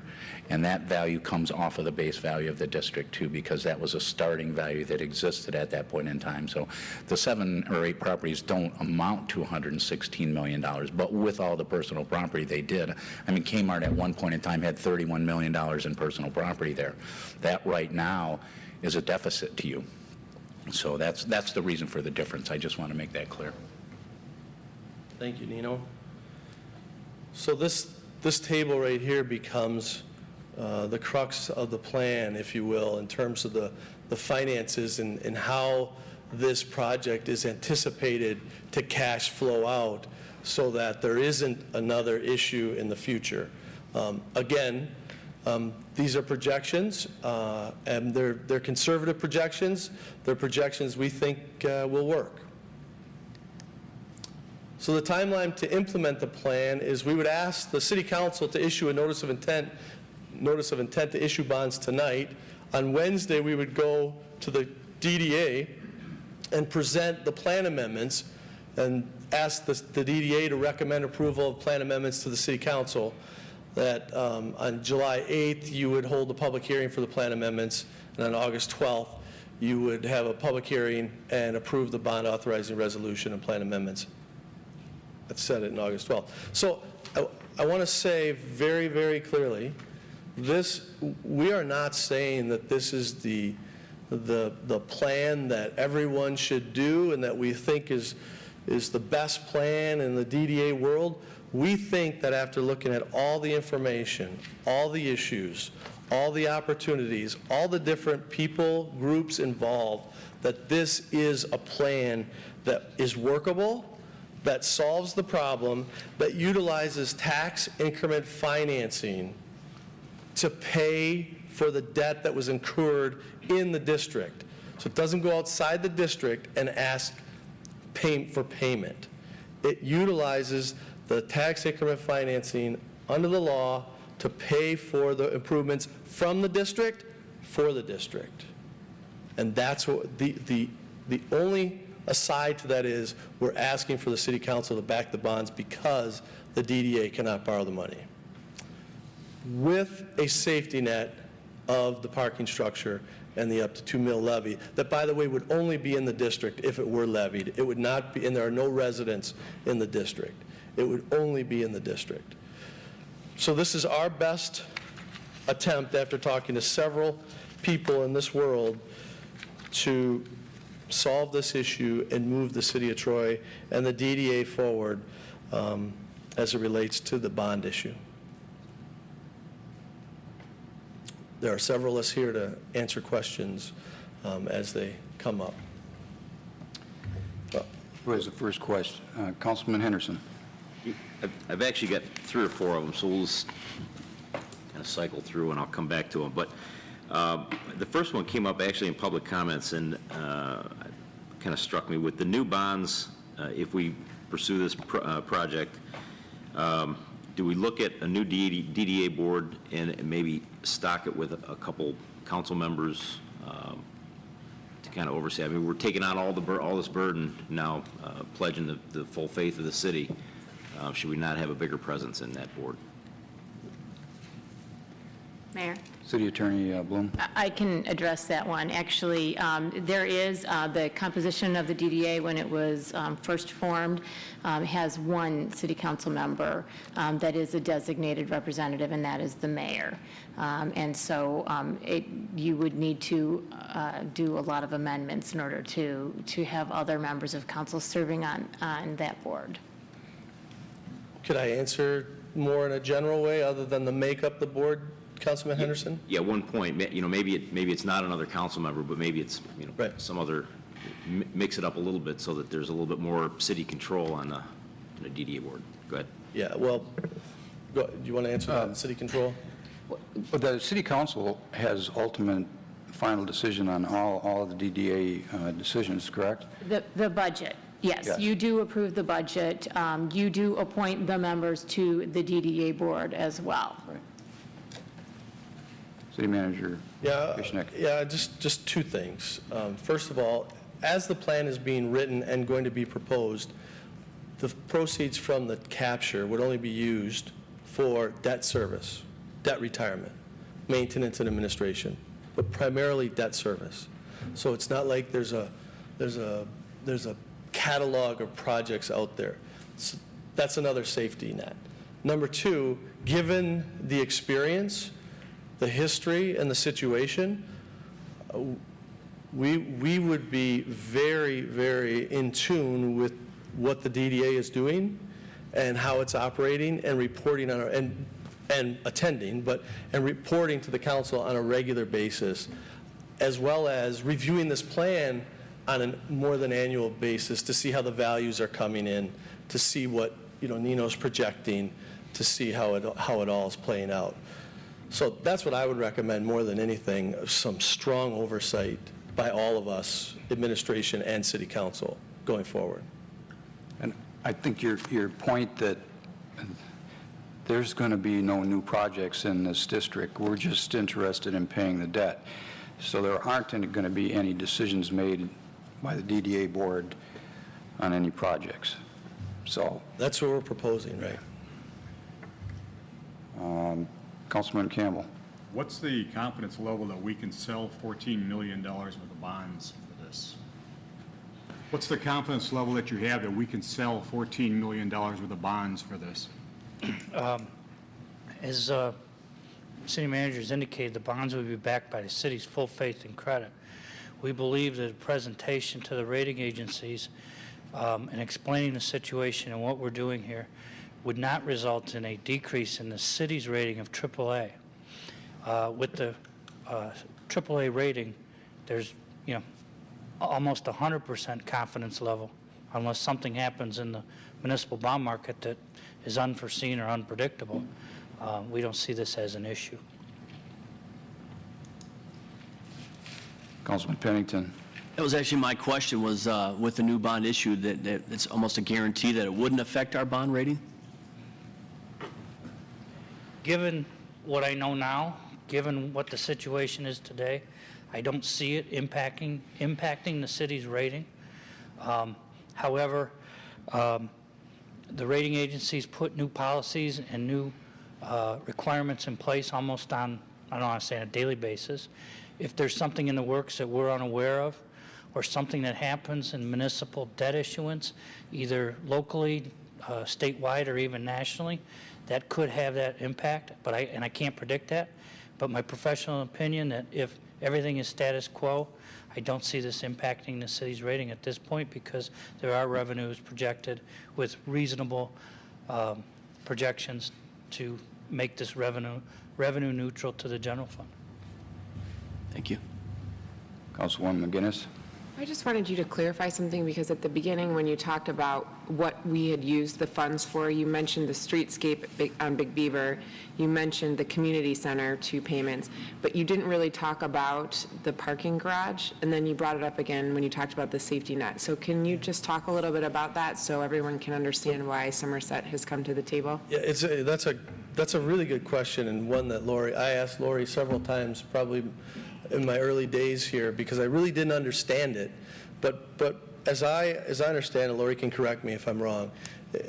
and that value comes off of the base value of the district too, because that was a starting value that existed at that point in time. So the 7 or 8 properties don't amount to $116 million, but with all the personal property they did. I mean, Kmart at one point in time had $31 million in personal property there. That right now is a deficit to you. So that's the reason for the difference. I just want to make that clear. Thank you, Nino. So this table right here becomes the crux of the plan, if you will, in terms of the finances and how this project is anticipated to cash flow out so that there isn't another issue in the future. Again, these are projections, and they're conservative projections. They're projections we think will work. So the timeline to implement the plan is we would ask the City Council to issue a notice of intent to issue bonds tonight. On Wednesday, we would go to the DDA and present the plan amendments and ask the DDA to recommend approval of plan amendments to the City Council. That on July 8th, you would hold a public hearing for the plan amendments, and on August 12th, you would have a public hearing and approve the bond authorizing resolution and plan amendments. I've said it in August 12th. So I want to say very, very clearly, we are not saying that this is the plan that everyone should do and that we think is the best plan in the DDA world. We think that after looking at all the information, all the issues, all the opportunities, all the different people, groups involved, that this is a plan that is workable, that solves the problem, that utilizes tax increment financing to pay for the debt that was incurred in the district. So it doesn't go outside the district and ask for payment. It utilizes the tax increment financing under the law to pay for the improvements from the district for the district. And that's what the only aside to that is we're asking for the City Council to back the bonds because the DDA cannot borrow the money. With a safety net of the parking structure and the up to 2 mil levy, that, by the way, would only be in the district if it were levied. It would not be, and there are no residents in the district. It would only be in the district. So this is our best attempt, after talking to several people in this world, to solve this issue and move the City of Troy and the DDA forward as it relates to the bond issue. There are several of us here to answer questions as they come up. Who has the first question? Councilman Henderson. I've actually got 3 or 4 of them, so we'll just kind of cycle through and I'll come back to them. But the first one came up actually in public comments and kind of struck me with the new bonds. If we pursue this project, do we look at a new DDA board and maybe stock it with a couple council members to kind of oversee? I mean, we're taking on all this burden now, pledging the full faith of the city. Should we not have a bigger presence in that board? Mayor. City Attorney Bloom. I can address that one. Actually, there is the composition of the DDA when it was first formed has one city council member that is a designated representative, and that is the mayor. And so you would need to do a lot of amendments in order to have other members of council serving on that board. Could I answer more in a general way other than the makeup the board, Councilman Henderson? Yeah, one point, maybe it's not another council member, but maybe it's, some other, mix it up a little bit so that there's a little bit more city control on the DDA board. Go ahead. Yeah, well, do you want to answer that, city control? But the city council has ultimate final decision on all of the DDA decisions, correct? The budget. Yes, Yes. you do approve the budget. You do appoint the members to the DDA board as well. Right. City Manager Kishnick. Yeah, just two things. First of all, as the plan is being written and going to be proposed, the proceeds from the capture would only be used for debt service, debt retirement, maintenance and administration, but primarily debt service. So it's not like there's a catalog of projects out there. So that's another safety net. Number two, given the experience, the history and the situation, we would be very, very in tune with what the DDA is doing and how it's operating and reporting on and attending, and reporting to the council on a regular basis, as well as reviewing this plan on a more than annual basis to see how the values are coming in, to see what Nino's projecting, to see how it all is playing out. So that's what I would recommend more than anything, some strong oversight by all of us, administration and city council, going forward. And I think your point that there's going to be no new projects in this district. We're just interested in paying the debt. So there aren't going to be any decisions made by the DDA board on any projects. So that's what we're proposing, right? Councilman Campbell. What's the confidence level that we can sell $14 million worth of bonds for this? What's the confidence level that you have that we can sell $14 million worth of bonds for this? As city managers indicated, the bonds will be backed by the city's full faith and credit. We believe that a presentation to the rating agencies and explaining the situation and what we're doing here would not result in a decrease in the city's rating of AAA. With the AAA rating, there's almost 100% confidence level unless something happens in the municipal bond market that is unforeseen or unpredictable. We don't see this as an issue. Councilman Pennington. That was actually my question, was with the new bond issue that it's almost a guarantee that it wouldn't affect our bond rating? Given what I know now, given what the situation is today, I don't see it impacting the city's rating. However, the rating agencies put new policies and new requirements in place almost on, I don't want to say on a daily basis. If there's something in the works that we're unaware of, or something that happens in municipal debt issuance, either locally, statewide, or even nationally, that could have that impact, but I can't predict that. But my professional opinion that if everything is status quo, I don't see this impacting the city's rating at this point because there are revenues projected with reasonable projections to make this revenue neutral to the general fund. Thank you. Councilwoman McGinnis. I just wanted you to clarify something because at the beginning when you talked about what we had used the funds for, you mentioned the streetscape on Big Beaver, you mentioned the community center 2 payments, but you didn't really talk about the parking garage, and then you brought it up again when you talked about the safety net. So can you just talk a little bit about that so everyone can understand why Somerset has come to the table? Yeah, that's a really good question, and one that I asked Lori several times, probably in my early days here, because I really didn't understand it. But as I understand it, Lori can correct me if I'm wrong,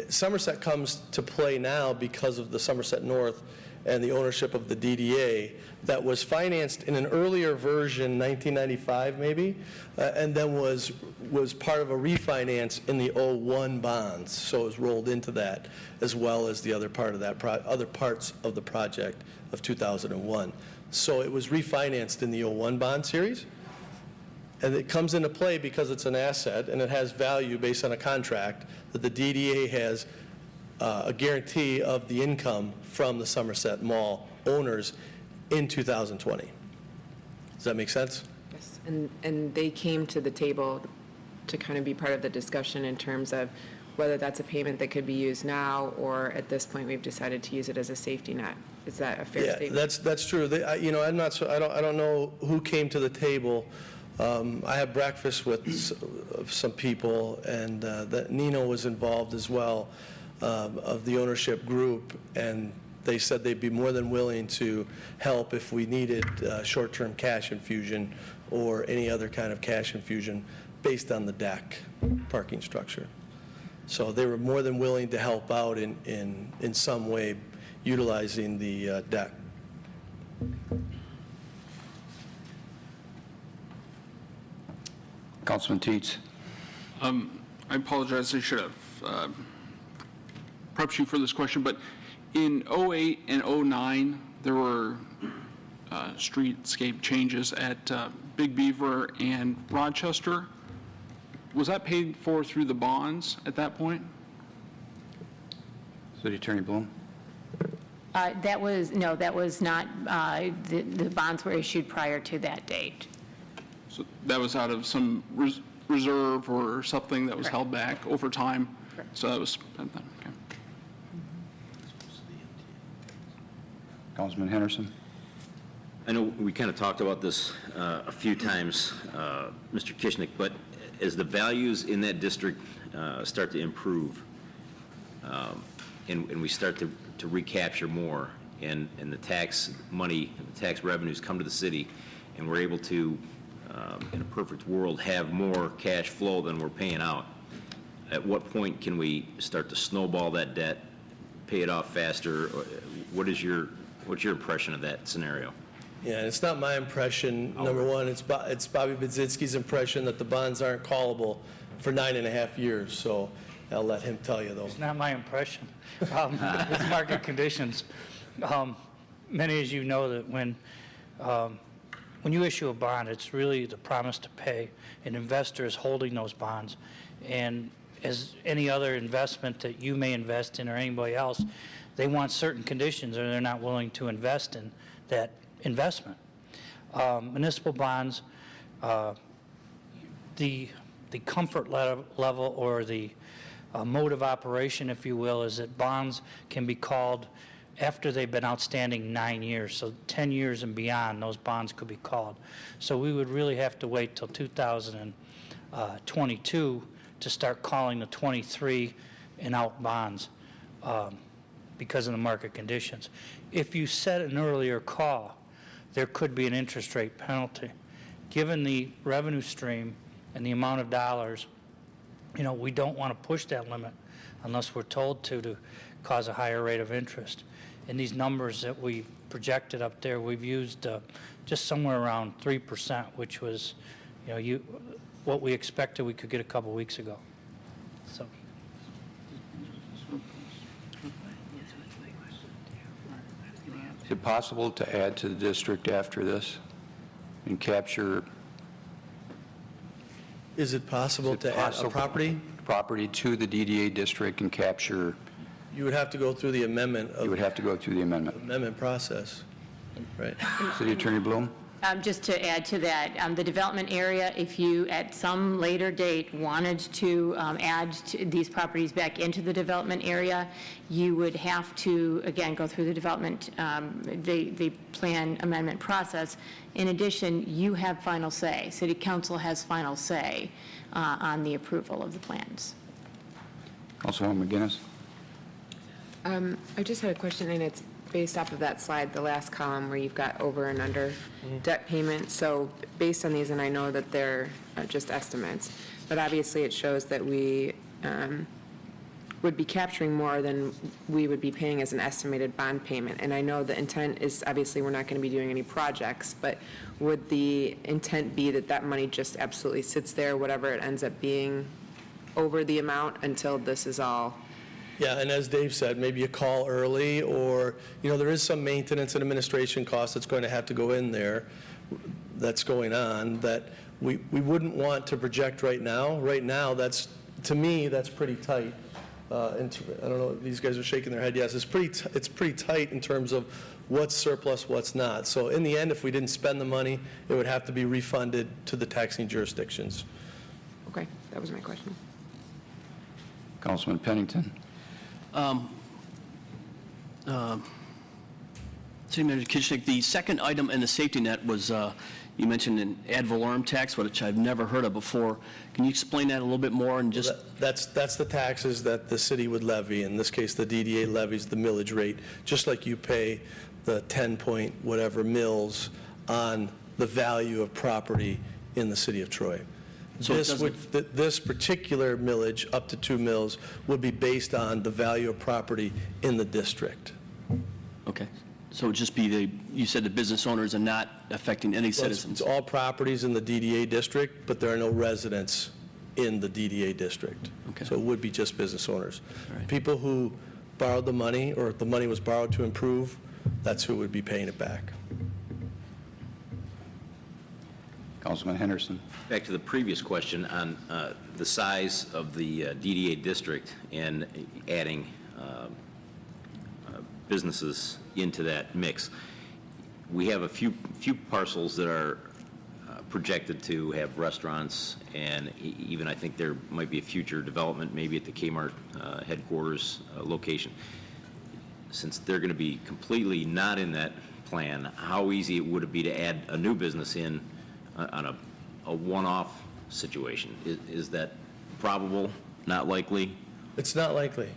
Somerset comes to play now because of the Somerset North and the ownership of the DDA that was financed in an earlier version, 1995 maybe, and then was part of a refinance in the 01 bonds. So it was rolled into that, as well as the other part of that other parts of the project of 2001. So it was refinanced in the 01 bond series. And it comes into play because it's an asset and it has value based on a contract that the DDA has a guarantee of the income from the Somerset Mall owners in 2020. Does that make sense? Yes, and they came to the table to kind of be part of the discussion in terms of whether that's a payment that could be used now, or at this point we've decided to use it as a safety net. Is that a fair statement? That's true. You know, I'm not so, I don't know who came to the table. I had breakfast with some people, and that Nino was involved as well, of the ownership group, and they said they'd be more than willing to help if we needed short-term cash infusion or any other kind of cash infusion based on the deck parking structure. So they were more than willing to help out in some way utilizing the deck. Councilman Teets. I apologize, I should have prepped you for this question, but in 08 and 09, there were streetscape changes at Big Beaver and Rochester. Was that paid for through the bonds at that point? City Attorney Bloom. That was not, the bonds were issued prior to that date. So that was out of some reserve or something that was held back over time? Correct. So that was spent then, okay. Councilman Henderson. I know we kind of talked about this a few times, Mr. Kishnick, but as the values in that district start to improve, and we start to recapture more, and the tax money, the tax revenues come to the city, and we're able to, in a perfect world, have more cash flow than we're paying out, at what point can we start to snowball that debt, pay it off faster? What's your impression of that scenario? Yeah, it's not my impression, number one. It's Bobby Budzinski's impression that the bonds aren't callable for 9.5 years, so I'll let him tell you, though. It's not my impression. With market conditions, many as you know that when you issue a bond, it's really the promise to pay. An investor is holding those bonds, and as any other investment that you may invest in or anybody else, they want certain conditions or they're not willing to invest in that investment. Municipal bonds, the comfort level or the mode of operation, if you will, is that bonds can be called after they've been outstanding 9 years. So 10 years and beyond, those bonds could be called. So we would really have to wait till 2022 to start calling the 23 and out bonds because of the market conditions. If you set an earlier call, there could be an interest rate penalty. Given the revenue stream and the amount of dollars, you know, we don't want to push that limit unless we're told to cause a higher rate of interest. In these numbers that we projected up there, we've used just somewhere around 3%, which was, you know, what we expected we could get a couple weeks ago. So. Is it possible to add to the district after this and capture? Is it possible to add a property? Property to the DDA district and capture? You would have to go through the amendment. You would have to go through the amendment. Amendment process, right? City Attorney Bloom? Just to add to that, the development area, if you at some later date wanted to add these properties back into the development area, you would have to, again, go through the development, the plan amendment process. In addition, you have final say. City Council has final say on the approval of the plans. Councilwoman McGinnis? I just had a question, and it's based off of that slide, the last column where you've got over and under debt payments. So based on these, and I know that they're just estimates, but obviously it shows that we would be capturing more than we would be paying as an estimated bond payment. And I know the intent is, obviously, we're not going to be doing any projects, but would the intent be that that money just absolutely sits there, whatever it ends up being, over the amount until this is all? Yeah, and as Dave said, maybe a call early, or, there is some maintenance and administration cost that's going to have to go in there that's going on that we wouldn't want to project right now. Right now, to me, that's pretty tight. I don't know, these guys are shaking their head. Yes, it's pretty tight in terms of what's surplus, what's not. So in the end, if we didn't spend the money, it would have to be refunded to the taxing jurisdictions. Okay, that was my question. Councilman Pennington. City Manager Kitchnick, the second item in the safety net was, you mentioned an ad valorem tax, which I've never heard of before. Can you explain that a little bit more and just? That's the taxes that the city would levy. In this case, the DDA levies the millage rate, just like you pay the 10 point whatever mills on the value of property in the city of Troy. So this particular millage, up to 2 mills, would be based on the value of property in the district. Okay. So it would just be you said the business owners are not affecting any citizens? It's all properties in the DDA district, but there are no residents in the DDA district. Okay. So it would be just business owners. Right. People who borrowed the money, or the money was borrowed to improve, that's who would be paying it back. Councilman Henderson. Back to the previous question on the size of the DDA district and adding businesses into that mix. We have a few parcels that are projected to have restaurants, and even I think there might be a future development maybe at the Kmart headquarters location. Since they're going to be completely not in that plan, how easy would it be to add a new business in on a one-off situation? Is that probable, not likely? It's not likely.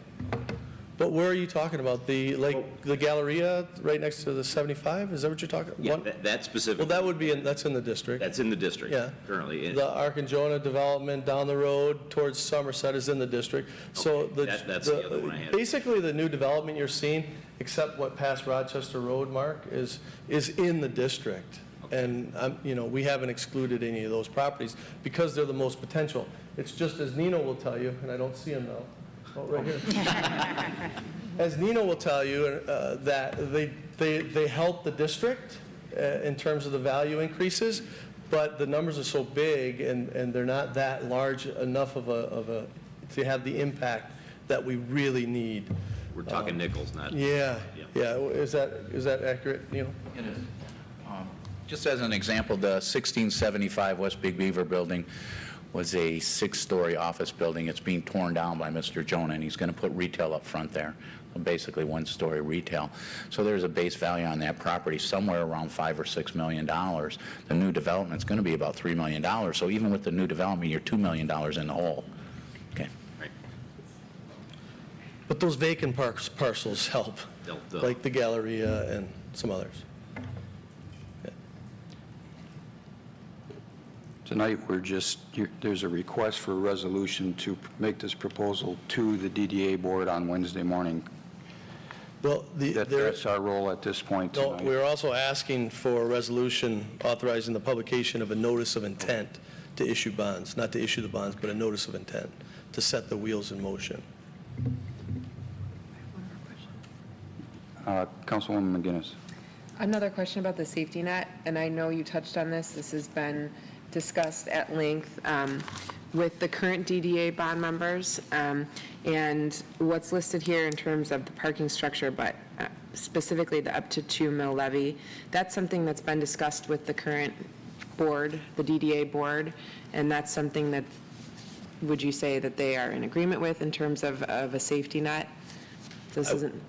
But where are you talking about? The Galleria right next to the 75? Is that what you're talking about? Yeah, that specific. Well, that would be that's in the district. That's in the district. Yeah. Currently. The Arcangona development down the road towards Somerset is in the district. So that's the other one I had. Basically, the new development you're seeing, except what past Rochester Road, Mark, is in the district. Okay. And we haven't excluded any of those properties because they're the most potential. It's just as Nino will tell you, and I don't see him now. Oh, right here. As Nino will tell you, that they help the district in terms of the value increases, but the numbers are so big and they're not that large enough to have the impact that we really need. We're talking nickels, not. Yeah. Is that accurate, Nino? It is. Just as an example, the 1675 West Big Beaver building was a 6-story office building. It's being torn down by Mr. Jonah, and he's going to put retail up front there, basically 1-story retail. So there's a base value on that property somewhere around $5 or $6 million. The new development's going to be about $3 million. So even with the new development, you're $2 million in the hole. Okay. Right. But those vacant parcels help, like the Galleria and some others. Tonight, there's a request for a resolution to make this proposal to the DDA board on Wednesday morning. Well, that's our role at this point tonight. No, we're also asking for a resolution authorizing the publication of a notice of intent to issue bonds, not to issue the bonds, but a notice of intent to set the wheels in motion. Councilwoman McGinnis. Another question about the safety net, and I know you touched on this. This has been discussed at length with the current DDA bond members, and what's listed here in terms of the parking structure, but specifically the up to 2 mil levy. That's something that's been discussed with the current board, the DDA board, and that's something that, would you say that they are in agreement with in terms of a safety net?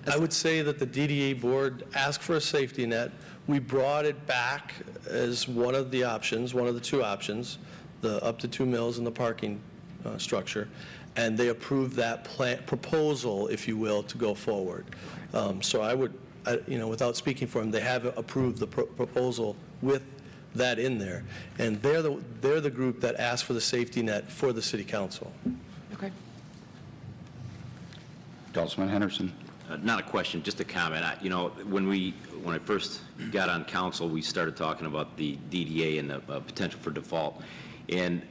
I would say that the DDA board asked for a safety net. We brought it back as one of the options, one of the 2 options, the up to 2 mils and the parking structure, and they approved that proposal, if you will, to go forward. So I would, without speaking for them, they have approved the proposal with that in there, and they're the group that asked for the safety net for the city council. Okay. Councilman Henderson. Not a question, just a comment. When I first got on council, we started talking about the DDA and the potential for default. And,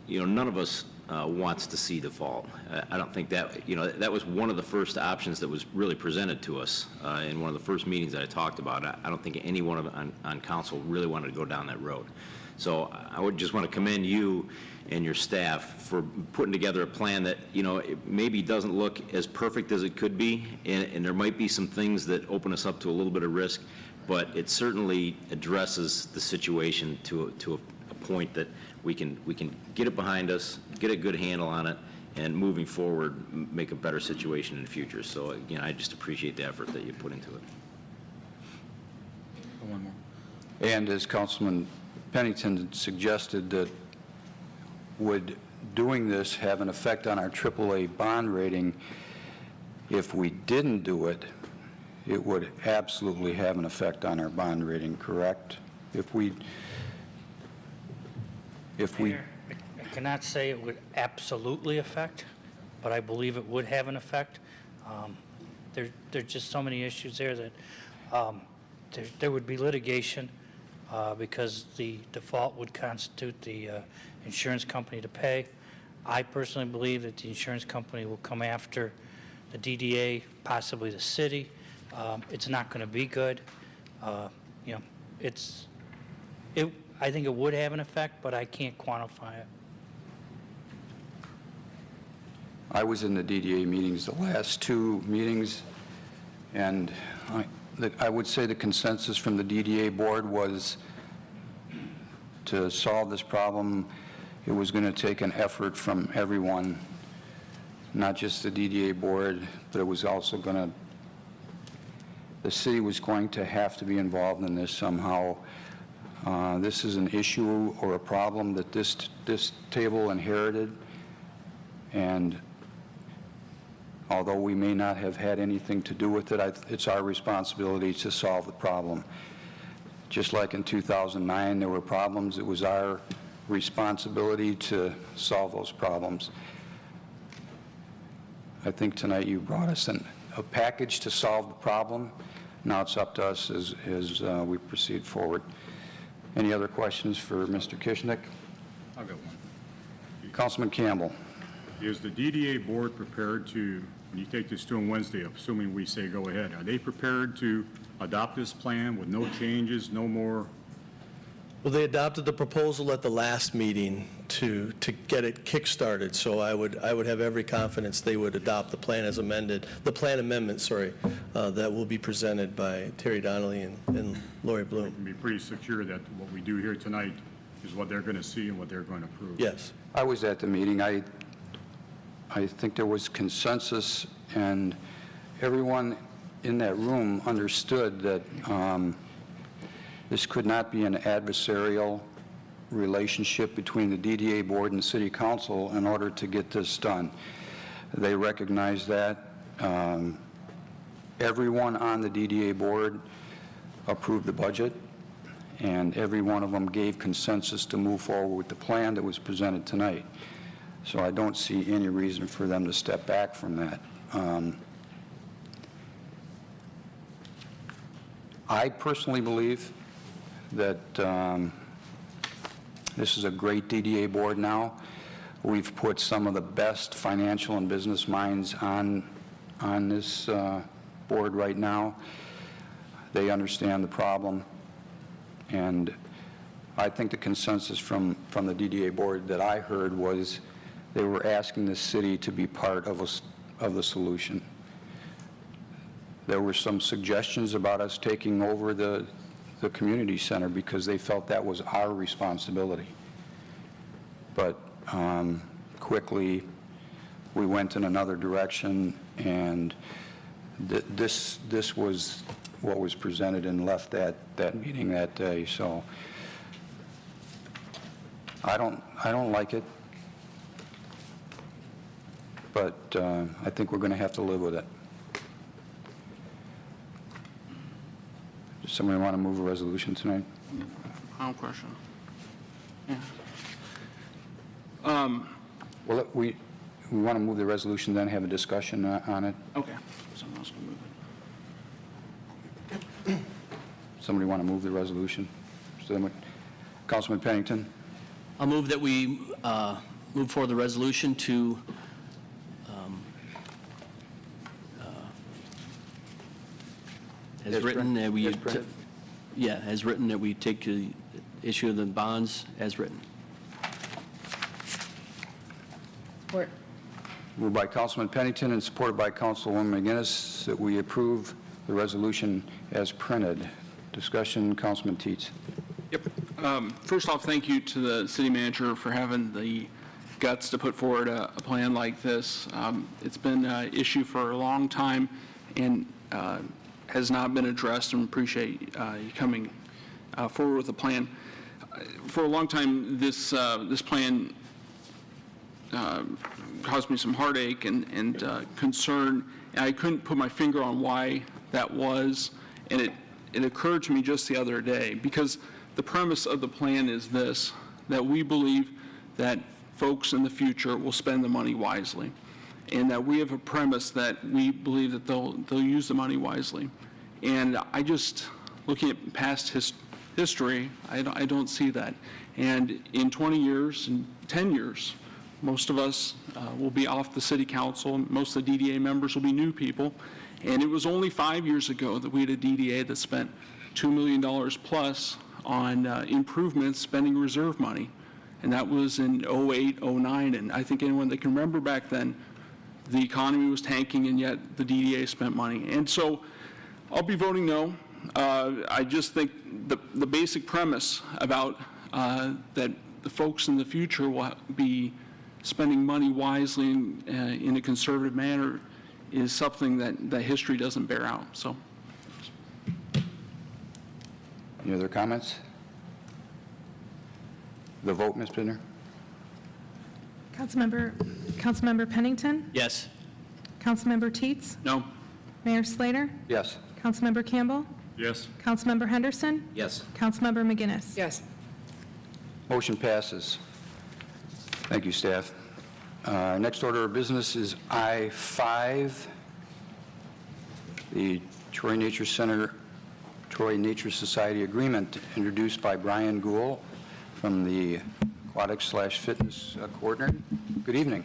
none of us wants to see default. I don't think that, that was one of the first options that was really presented to us in one of the first meetings that I talked about. I don't think anyone on council really wanted to go down that road. So I would just want to commend you and your staff for putting together a plan that, it maybe doesn't look as perfect as it could be, and there might be some things that open us up to a little bit of risk, but it certainly addresses the situation to a point that we can get it behind us, get a good handle on it, and moving forward, make a better situation in the future. So again, I just appreciate the effort that you put into it. One more. And as Councilman Pennington suggested, that would doing this have an effect on our AAA bond rating? If we didn't do it, it would absolutely have an effect on our bond rating, correct? Mayor, I cannot say it would absolutely affect, but I believe it would have an effect. There's just so many issues there that there would be litigation because the default would constitute the insurance company to pay. I personally believe that the insurance company will come after the DDA, possibly the city. It's not going to be good. I think it would have an effect, but I can't quantify it. I was in the DDA meetings, the last two meetings, and I would say the consensus from the DDA board was to solve this problem, it was going to take an effort from everyone, not just the DDA board, but it was also going to, the city was going to have to be involved in this somehow. This is an issue or a problem that this table inherited, and although we may not have had anything to do with it, it's our responsibility to solve the problem. Just like in 2009, there were problems, it was our responsibility to solve those problems. I think tonight you brought us a package to solve the problem. Now it's up to us as we proceed forward. Any other questions for Mr. Kishnick? I'll get one. Councilman Campbell. Is the DDA board prepared to, when you take this to them Wednesday, assuming we say go ahead, are they prepared to adopt this plan with no changes, no more? Well, they adopted the proposal at the last meeting to get it kick-started, so I would have every confidence they would adopt the plan as amended, the plan amendment, that will be presented by Terry Donnelly and Lori Bloom. We can be pretty secure that what we do here tonight is what they're going to see and what they're going to approve. Yes. I was at the meeting. I think there was consensus, and everyone in that room understood that this could not be an adversarial relationship between the DDA board and the city council in order to get this done. They recognized that. Everyone on the DDA board approved the budget, and every one of them gave consensus to move forward with the plan that was presented tonight. So I don't see any reason for them to step back from that. I personally believe that this is a great DDA board now. We've put some of the best financial and business minds on this board right now. They understand the problem, and I think the consensus from the DDA board that I heard was they were asking the city to be part of the solution. There were some suggestions about us taking over the community center because they felt that was our responsibility. But quickly, we went in another direction, and this was what was presented and left that meeting that day. So I don't like it, but I think we're going to have to live with it. Does somebody want to move a resolution tonight? Final question. Yeah. Well, we we want to move the resolution, then have a discussion on it. Okay. Someone else can move it. Somebody want to move the resolution? Councilman Pennington? I'll move that we move forward the resolution to as written, that we, as written, that we take the issue of the bonds as written. Support. Moved by Councilman Pennington and supported by Councilwoman McGinnis that we approve the resolution as printed. Discussion, Councilman Teets. Yep. First off, thank you to the city manager for having the guts to put forward a plan like this. It's been an issue for a long time and has not been addressed, and appreciate you coming forward with a plan. For a long time, this plan caused me some heartache and concern, and I couldn't put my finger on why that was, and it occurred to me just the other day, because the premise of the plan is this, that we believe that folks in the future will spend the money wisely, and that we have a premise that we believe that they'll use the money wisely. And I just, looking at past history, I don't see that. And in 20 years and 10 years, most of us will be off the city council, and most of the DDA members will be new people. And it was only 5 years ago that we had a DDA that spent $2 million plus on improvements, spending reserve money. And that was in 08, 09, and I think anyone that can remember back then, the economy was tanking, and yet the DDA spent money. And so I'll be voting no. I just think the basic premise about that the folks in the future will be spending money wisely in a conservative manner is something that history doesn't bear out. So, any other comments? The vote, Ms. Bittner? Councilmember Pennington? Yes. Councilmember Teets? No. Mayor Slater? Yes. Councilmember Campbell? Yes. Councilmember Henderson? Yes. Councilmember McGinnis? Yes. Motion passes. Thank you, staff. Next order of business is I-5, the Troy Nature Center, Troy Nature Society Agreement, introduced by Brian Gould from the Aquatics/Fitness Coordinator. Good evening.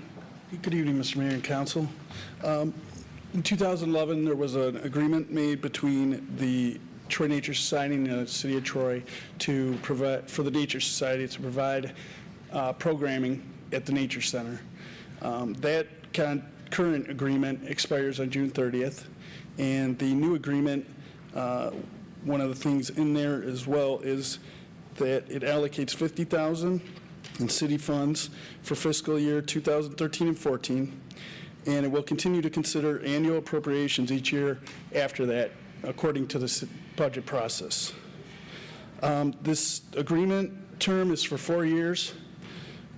Good evening, Mr. Mayor and Council. In 2011, there was an agreement made between the Troy Nature Society and the City of Troy to provide, for the Nature Society to provide programming at the Nature Center. That current agreement expires on June 30th, and the new agreement, one of the things in there as well is that it allocates $50,000 in city funds for fiscal year 2013 and 14, and it will continue to consider annual appropriations each year after that, according to the budget process. This agreement term is for 4 years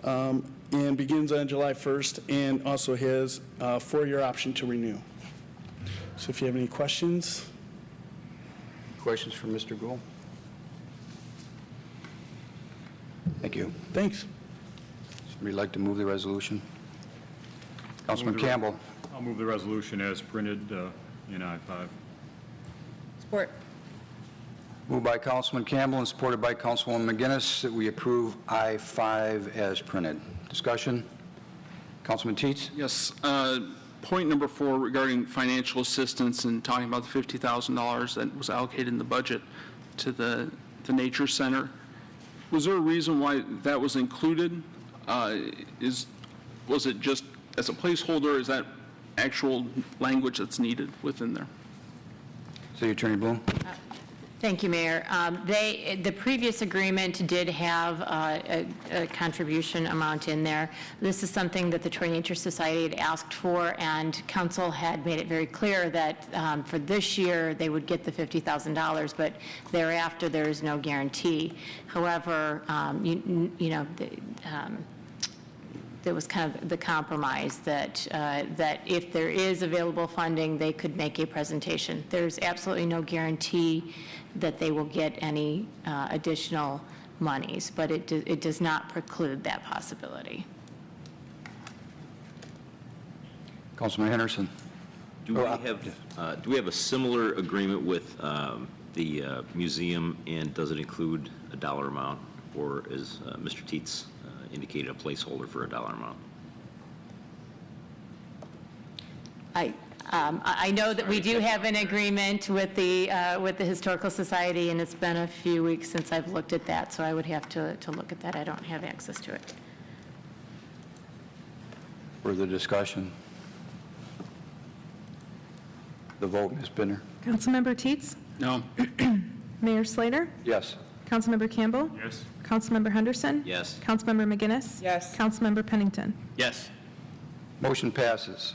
and begins on July 1st, and also has a 4-year option to renew. So if you have any questions. Questions for Mr. Gould? Thank you. Thanks. Somebody like to move the resolution? Councilman Campbell. I'll move the resolution as printed in I-5. Support. Moved by Councilman Campbell and supported by Councilwoman McGinnis that we approve I-5 as printed. Discussion? Councilman Teets? Yes. Point number 4 regarding financial assistance and talking about the $50,000 that was allocated in the budget to the Nature Center. Was there a reason why that was included? Was it just as a placeholder, or is that actual language that's needed within there? City Attorney Bloom. Thank you, Mayor. The previous agreement did have a contribution amount in there. This is something that the Troy Nature Society had asked for, and council had made it very clear that for this year they would get the $50,000, but thereafter there is no guarantee. However, there was kind of the compromise that if there is available funding, they could make a presentation. There's absolutely no guarantee that they will get any additional monies, but it does not preclude that possibility. Councilman Henderson. Do we have a similar agreement with the museum, and does it include a dollar amount, or is Mr. Teets indicated a placeholder for a dollar amount? I know that we do have an agreement with the Historical Society, and it's been a few weeks since I've looked at that, so I would have to look at that. I don't have access to it. Further discussion? The vote, Ms. Bittner. Councilmember Teets? No. Mayor Slater? Yes. Councilmember Campbell? Yes. Councilmember Henderson? Yes. Councilmember McGinnis? Yes. Councilmember Pennington? Yes. Motion passes.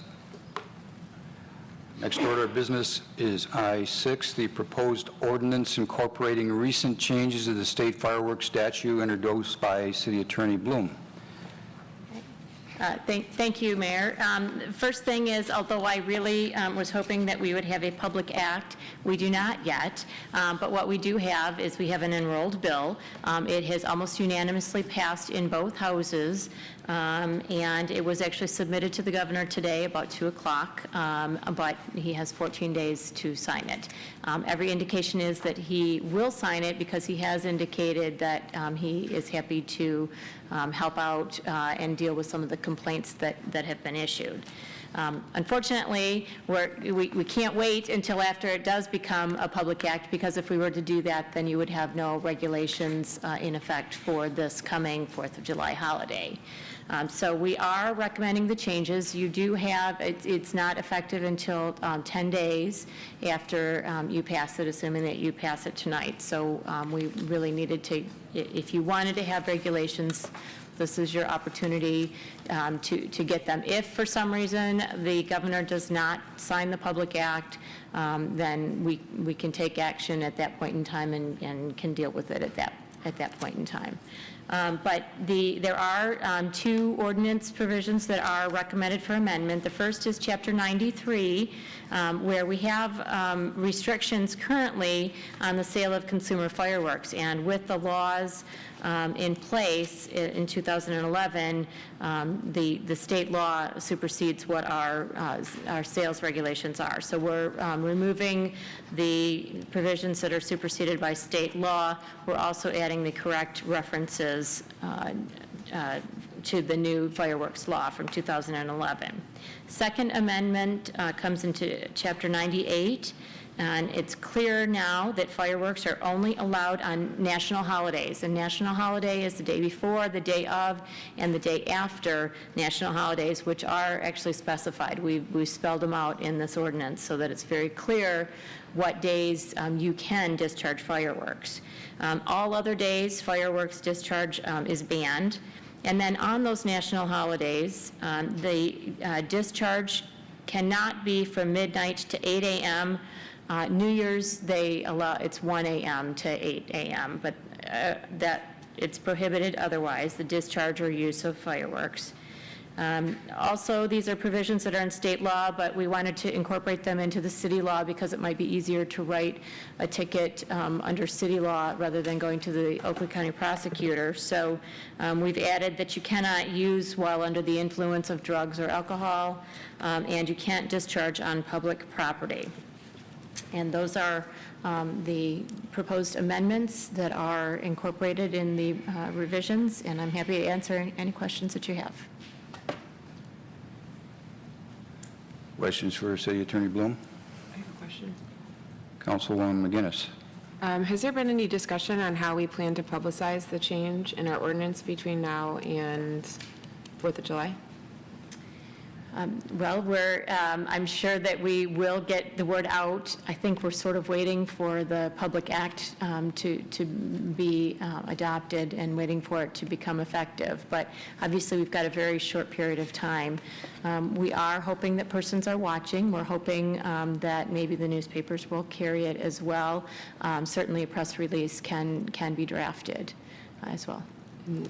Next order of business is I-6, the proposed ordinance incorporating recent changes to the state fireworks statute introduced by City Attorney Bloom. Thank you, Mayor. First thing is, although I really was hoping that we would have a public act, we do not yet. But what we do have is we have an enrolled bill. It has almost unanimously passed in both houses, and it was actually submitted to the governor today about 2 o'clock, but he has 14 days to sign it. Every indication is that he will sign it because he has indicated that he is happy to help out and deal with some of the complaints that have been issued. Unfortunately, we can't wait until after it does become a public act, because if we were to do that, then you would have no regulations in effect for this coming 4th of July holiday. So we are recommending the changes. You do have, it's not effective until 10 days after you pass it, assuming that you pass it tonight. So we really needed to, if you wanted to have regulations, this is your opportunity to get them. If for some reason the governor does not sign the public act, then we can take action at that point in time and can deal with it at that point in time. But there are 2 ordinance provisions that are recommended for amendment. The first is Chapter 93, where we have restrictions currently on the sale of consumer fireworks. And with the laws in place in 2011, the state law supersedes what our sales regulations are. So we're removing the provisions that are superseded by state law. We're also adding the correct references to the new fireworks law from 2011. Second amendment comes into Chapter 98. And it's clear now that fireworks are only allowed on national holidays. And national holiday is the day before, the day of, and the day after national holidays, which are actually specified. We spelled them out in this ordinance so that it's very clear what days you can discharge fireworks. All other days, fireworks discharge is banned. And then on those national holidays, the discharge cannot be from midnight to 8 a.m. New Year's, they allow, it's 1 a.m. to 8 a.m., but that it's prohibited otherwise, the discharge or use of fireworks. Also, these are provisions that are in state law, but we wanted to incorporate them into the city law because it might be easier to write a ticket under city law rather than going to the Oakland County prosecutor. So we've added that you cannot use while under the influence of drugs or alcohol, and you can't discharge on public property. And those are the proposed amendments that are incorporated in the revisions, and I'm happy to answer any questions that you have. Questions for City Attorney Bloom? I have a question. Councilwoman McGinnis. Has there been any discussion on how we plan to publicize the change in our ordinance between now and 4th of July? Well, I'm sure that we will get the word out. I think we're sort of waiting for the Public Act to be adopted and waiting for it to become effective. But obviously, we've got a very short period of time. We are hoping that persons are watching. We're hoping that maybe the newspapers will carry it as well. Certainly, a press release can be drafted as well.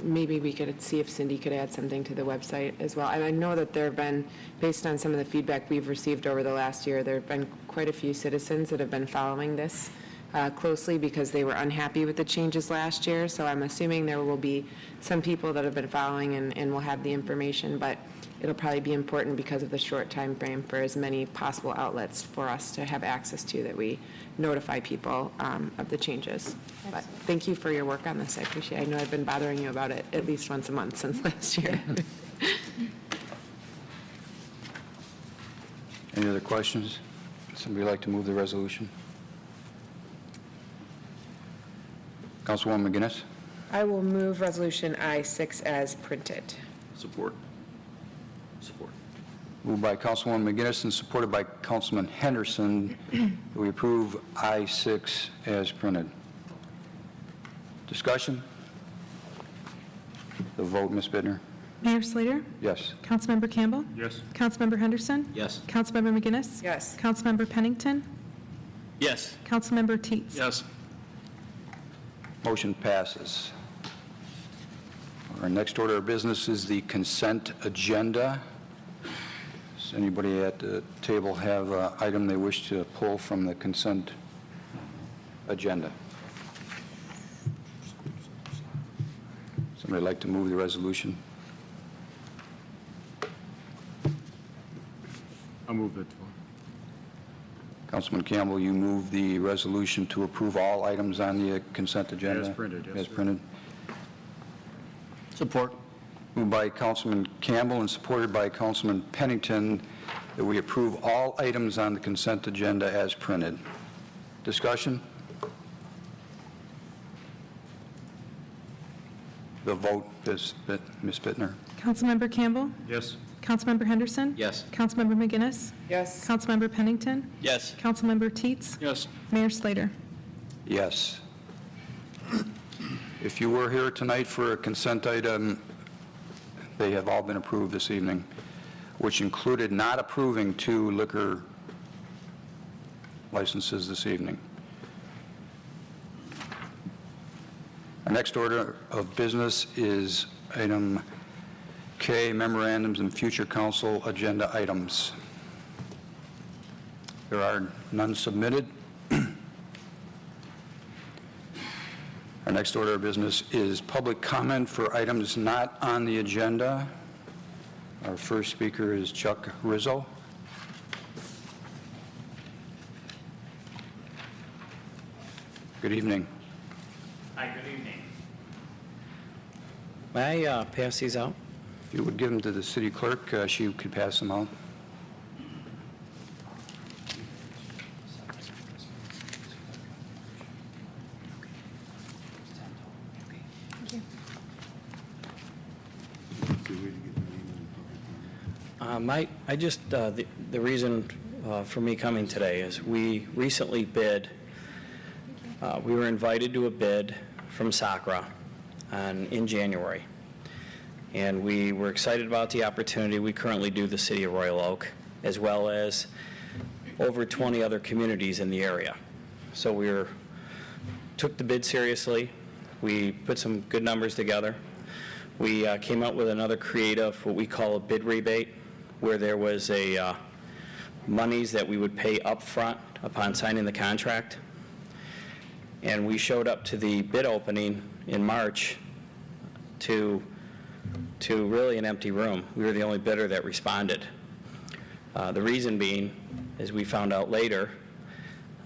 Maybe we could see if Cindy could add something to the website as well. And I know that there have been, based on some of the feedback we've received over the last year, there have been quite a few citizens that have been following this closely because they were unhappy with the changes last year. So I'm assuming there will be some people that have been following and will have the information, but it'll probably be important because of the short time frame for as many possible outlets for us to have access to, that we notify people of the changes. But thank you for your work on this. I appreciate it. I know I've been bothering you about it at least once a month since last year. Any other questions? Somebody like to move the resolution? Councilwoman McGinnis? I will move Resolution I-6 as printed. Support. Support. Moved by Councilwoman McGinnis and supported by Councilman Henderson that we approve I-6 as printed. Discussion? The vote, Ms. Bittner? Mayor Slater? Yes. Councilmember Campbell? Yes. Councilmember Henderson? Yes. Councilmember McGinnis? Yes. Councilmember Pennington? Yes. Councilmember Teetz? Yes. Motion passes. Our next order of business is the consent agenda. Does anybody at the table have an item they wish to pull from the consent agenda? Somebody like to move the resolution? I'll move it. Councilman Campbell, you move the resolution to approve all items on the consent agenda? As printed, yes, As sir. printed. Support. Moved by Councilman Campbell and supported by Councilman Pennington that we approve all items on the consent agenda as printed. Discussion? The vote, Ms. Bittner. Councilmember Campbell? Yes. Councilmember Henderson? Yes. Councilmember McGinnis? Yes. Councilmember Pennington? Yes. Councilmember Teetz? Yes. Mayor Slater? Yes. If you were here tonight for a consent item, they have all been approved this evening, which included not approving 2 liquor licenses this evening. Our next order of business is item K, memorandums and future council agenda items. There are none submitted. Our next order of business is public comment for items not on the agenda. Our first speaker is Chuck Rizzo. Good evening. Hi, good evening. May I pass these out? If you would give them to the city clerk, she could pass them out. The reason for me coming today is we recently bid, we were invited to a bid from SACRA in January. And we were excited about the opportunity. We currently do the city of Royal Oak, as well as over 20 other communities in the area. So we took the bid seriously. We put some good numbers together. We came up with another creative, what we call a bid rebate, where there was a monies that we would pay up front upon signing the contract. And we showed up to the bid opening in March to really an empty room. We were the only bidder that responded. The reason being, as we found out later,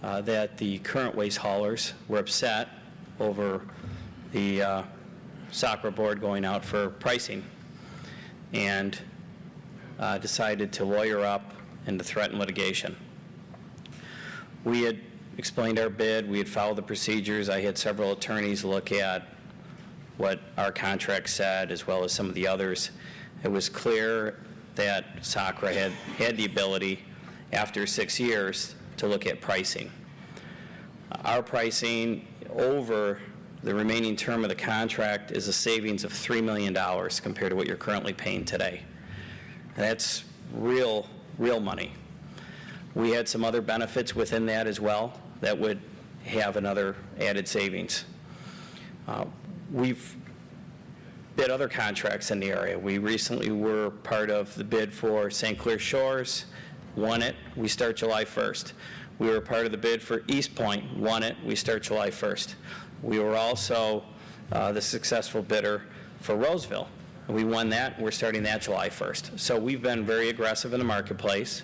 that the current waste haulers were upset over the SACRA board going out for pricing and decided to lawyer up and to threaten litigation. We had explained our bid. We had followed the procedures. I had several attorneys look at what our contract said, as well as some of the others. It was clear that SACRA had the ability, after 6 years, to look at pricing. Our pricing over the remaining term of the contract is a savings of $3 million compared to what you're currently paying today. And that's real money. We had some other benefits within that as well that would have another added savings. We've bid other contracts in the area. We recently were part of the bid for St. Clair Shores, won it. We start July 1st. We were part of the bid for East Point, won it, we start July 1st. We were also the successful bidder for Roseville. We won that, we're starting that July 1st. So we've been very aggressive in the marketplace.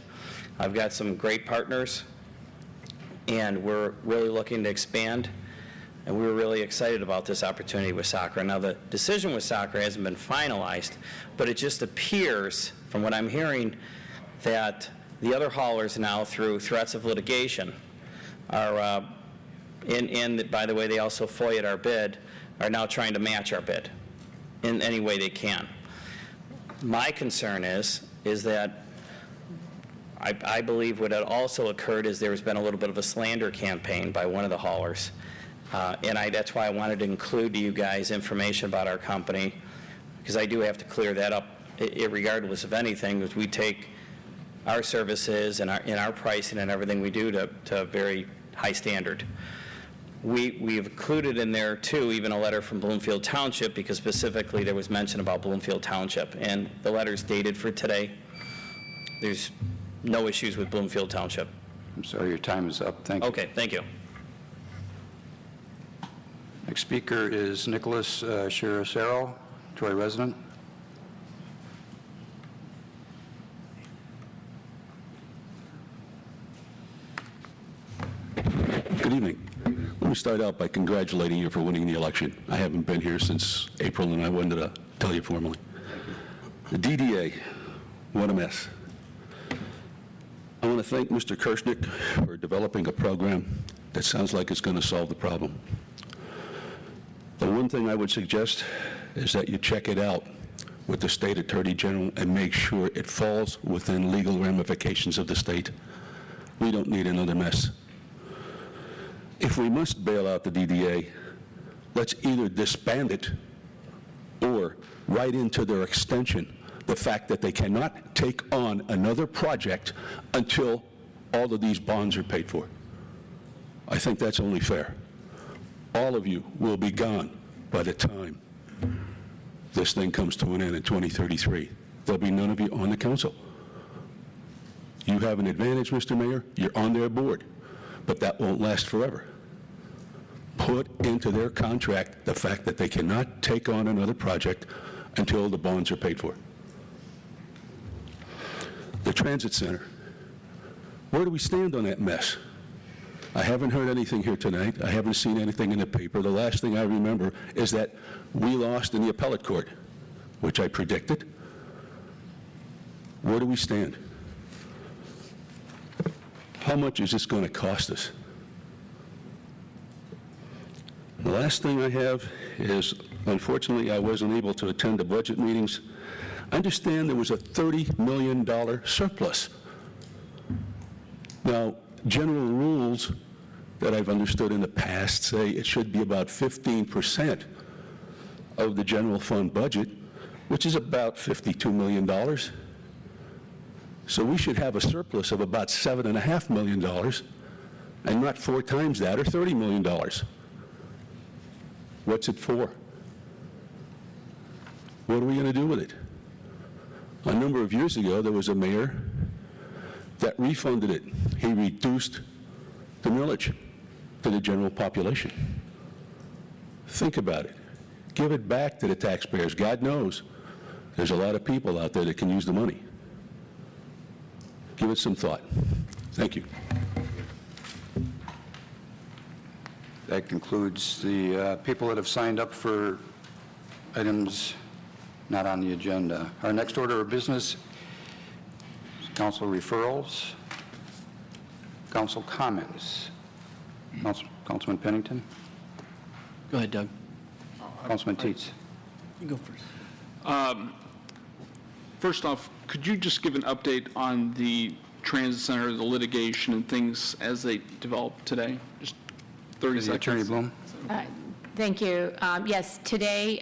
I've got some great partners, and we're really looking to expand, and we were really excited about this opportunity with Sacra. Now, the decision with Sacra hasn't been finalized, but it just appears, from what I'm hearing, that the other haulers now, through threats of litigation, are, and by the way, they also FOIA'd our bid, are now trying to match our bid in any way they can. My concern is that I believe what had also occurred is there's been a little bit of a slander campaign by one of the haulers. And that's why I wanted to include to you guys information about our company, because I do have to clear that up regardless of anything, because we take our services and our pricing and everything we do to a very high standard. We've included in there, too, even a letter from Bloomfield Township, because specifically there was mention about Bloomfield Township. And the letter's dated for today. There's no issues with Bloomfield Township. I'm sorry, your time is up. Thank you. Okay, thank you. Next speaker is Nicholas Chiricero, Troy resident. Good evening. Let me start out by congratulating you for winning the election. I haven't been here since April, and I wanted to tell you formally. The DDA, what a mess. I want to thank Mr. Kirschnick for developing a program that sounds like it's going to solve the problem. The one thing I would suggest is that you check it out with the State Attorney General and make sure it falls within legal ramifications of the state. We don't need another mess. If we must bail out the DDA, let's either disband it or write into their extension the fact that they cannot take on another project until all of these bonds are paid for. I think that's only fair. All of you will be gone by the time this thing comes to an end in 2033. There'll be none of you on the council. You have an advantage, Mr. Mayor. You're on their board, but that won't last forever. Put into their contract the fact that they cannot take on another project until the bonds are paid for. The transit center. Where do we stand on that mess? I haven't heard anything here tonight. I haven't seen anything in the paper. The last thing I remember is that we lost in the appellate court, which I predicted. Where do we stand? How much is this going to cost us? The last thing I have is, unfortunately, I wasn't able to attend the budget meetings. I understand there was a $30 million surplus. Now, general rules that I've understood in the past say it should be about 15% of the general fund budget, which is about $52 million. So we should have a surplus of about $7.5 million, and not 4 times that, or $30 million. What's it for? What are we going to do with it? A number of years ago, there was a mayor that refunded it. He reduced the millage to the general population. Think about it. Give it back to the taxpayers. God knows there's a lot of people out there that can use the money. Give it some thought. Thank you. That concludes the people that have signed up for items not on the agenda. Our next order of business is council referrals, council comments. Councilman Pennington? Go ahead, Doug. Councilman Teets? You go first. First off, could you just give an update on the transit center, the litigation and things as they develop today? Just 30 seconds. Attorney Bloom? Thank you. Yes, today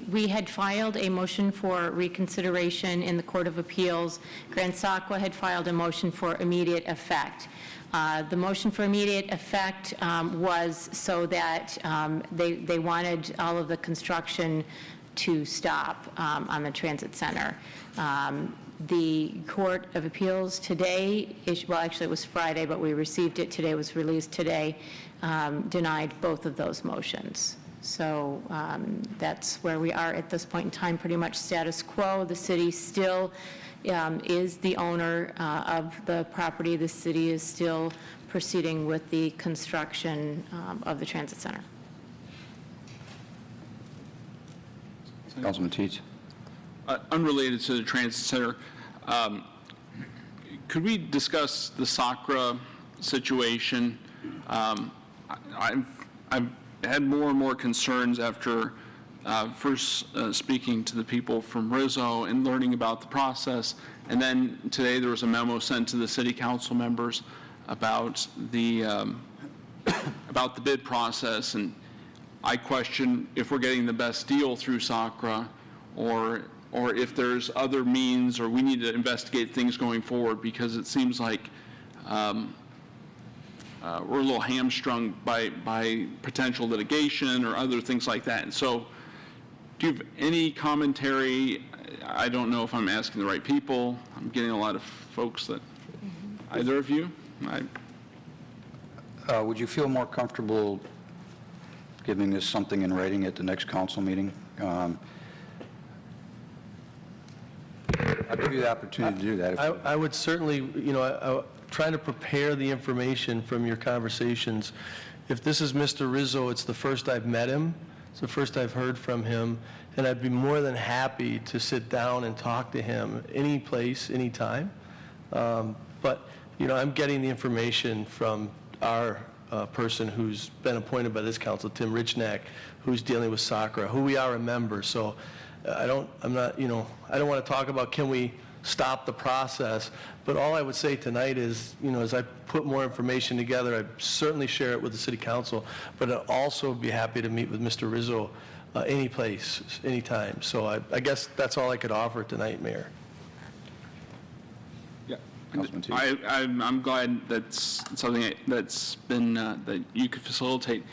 we had filed a motion for reconsideration in the Court of Appeals. Grand Sacra had filed a motion for immediate effect. The motion for immediate effect was so that they wanted all of the construction to stop on the transit center. The Court of Appeals today, well, actually it was Friday, but we received it today, was released today, denied both of those motions. So that's where we are at this point in time, pretty much status quo. The city still is the owner of the property. The city is still proceeding with the construction of the transit center. Councilman Teets. Unrelated to the transit center, could we discuss the SACRA situation? I've had more and more concerns after first speaking to the people from Rizzo and learning about the process, and then today there was a memo sent to the city council members about the bid process, and I question if we're getting the best deal through SACRA, or if there's other means, or we need to investigate things going forward, because it seems like we're a little hamstrung by potential litigation or other things like that. And so, do you have any commentary? I don't know if I'm asking the right people. I'm getting a lot of folks that, either of you? Would you feel more comfortable giving us something in writing at the next council meeting? I'll give you the opportunity to do that. I would certainly, you know, trying to prepare the information from your conversations. If this is Mr. Rizzo, it's the first I've met him. It's the first I've heard from him. And I'd be more than happy to sit down and talk to him any place, any time. But, you know, I'm getting the information from our person who's been appointed by this council, Tim Richnack, who's dealing with SACRA, who we are a member. So I don't want to talk about can we stop the process, but all I would say tonight is, you know, as I put more information together, I'd certainly share it with the city council, but I'd also be happy to meet with Mr. Rizzo any place, anytime. So I guess that's all I could offer tonight, Mayor. Yeah, I'm glad that's something that's been, that you could facilitate.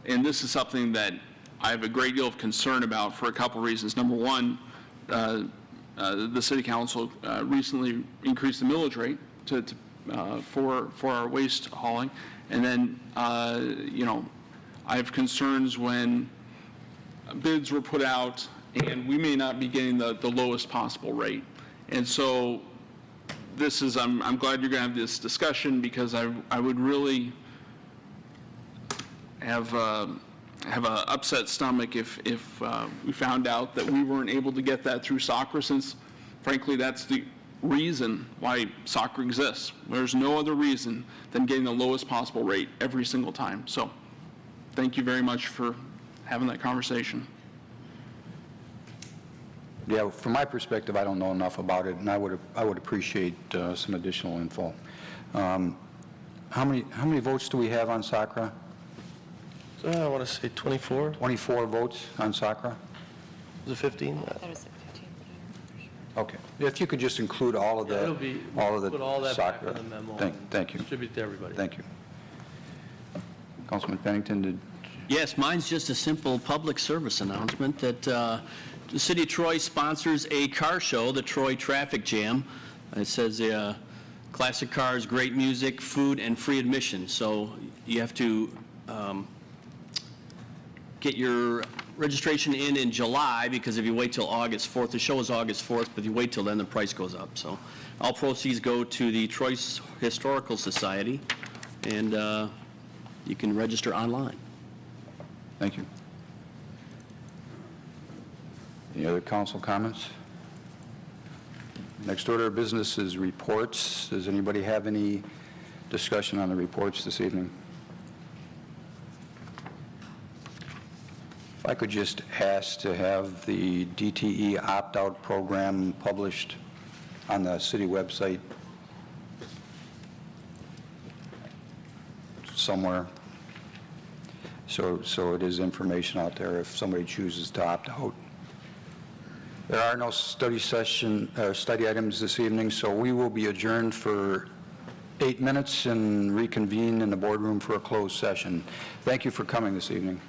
And this is something that I have a great deal of concern about for a couple reasons. Number one, the city council recently increased the millage rate for our waste hauling. And then, you know, I have concerns when bids were put out and we may not be getting the lowest possible rate. And so this is, I'm glad you're going to have this discussion, because I would really have an upset stomach if we found out that we weren't able to get that through SACRA, since frankly that's the reason why SACRA exists. There's no other reason than getting the lowest possible rate every single time. So thank you very much for having that conversation. Yeah, from my perspective, I don't know enough about it, and I would appreciate some additional info. How many votes do we have on SACRA? I want to say 24. 24 votes on SACRA? Was it 15? That was 15. Okay. If you could just include all of the, put all that back SACRA. in the memo. Thank you. Distribute to everybody. Thank you. Councilman Pennington, did... Yes, mine's just a simple public service announcement that the City of Troy sponsors a car show, the Troy Traffic Jam. It says classic cars, great music, food, and free admission. So you have to get your registration in July, because if you wait till August 4th, the show is August 4th, but if you wait till then, the price goes up. So all proceeds go to the Troy Historical Society, and you can register online. Thank you. Any other council comments? Next order of business is reports. Does anybody have any discussion on the reports this evening? If I could just ask to have the DTE opt-out program published on the city website somewhere, so it is information out there if somebody chooses to opt out. There are no study items this evening, so we will be adjourned for 8 minutes and reconvene in the boardroom for a closed session. Thank you for coming this evening.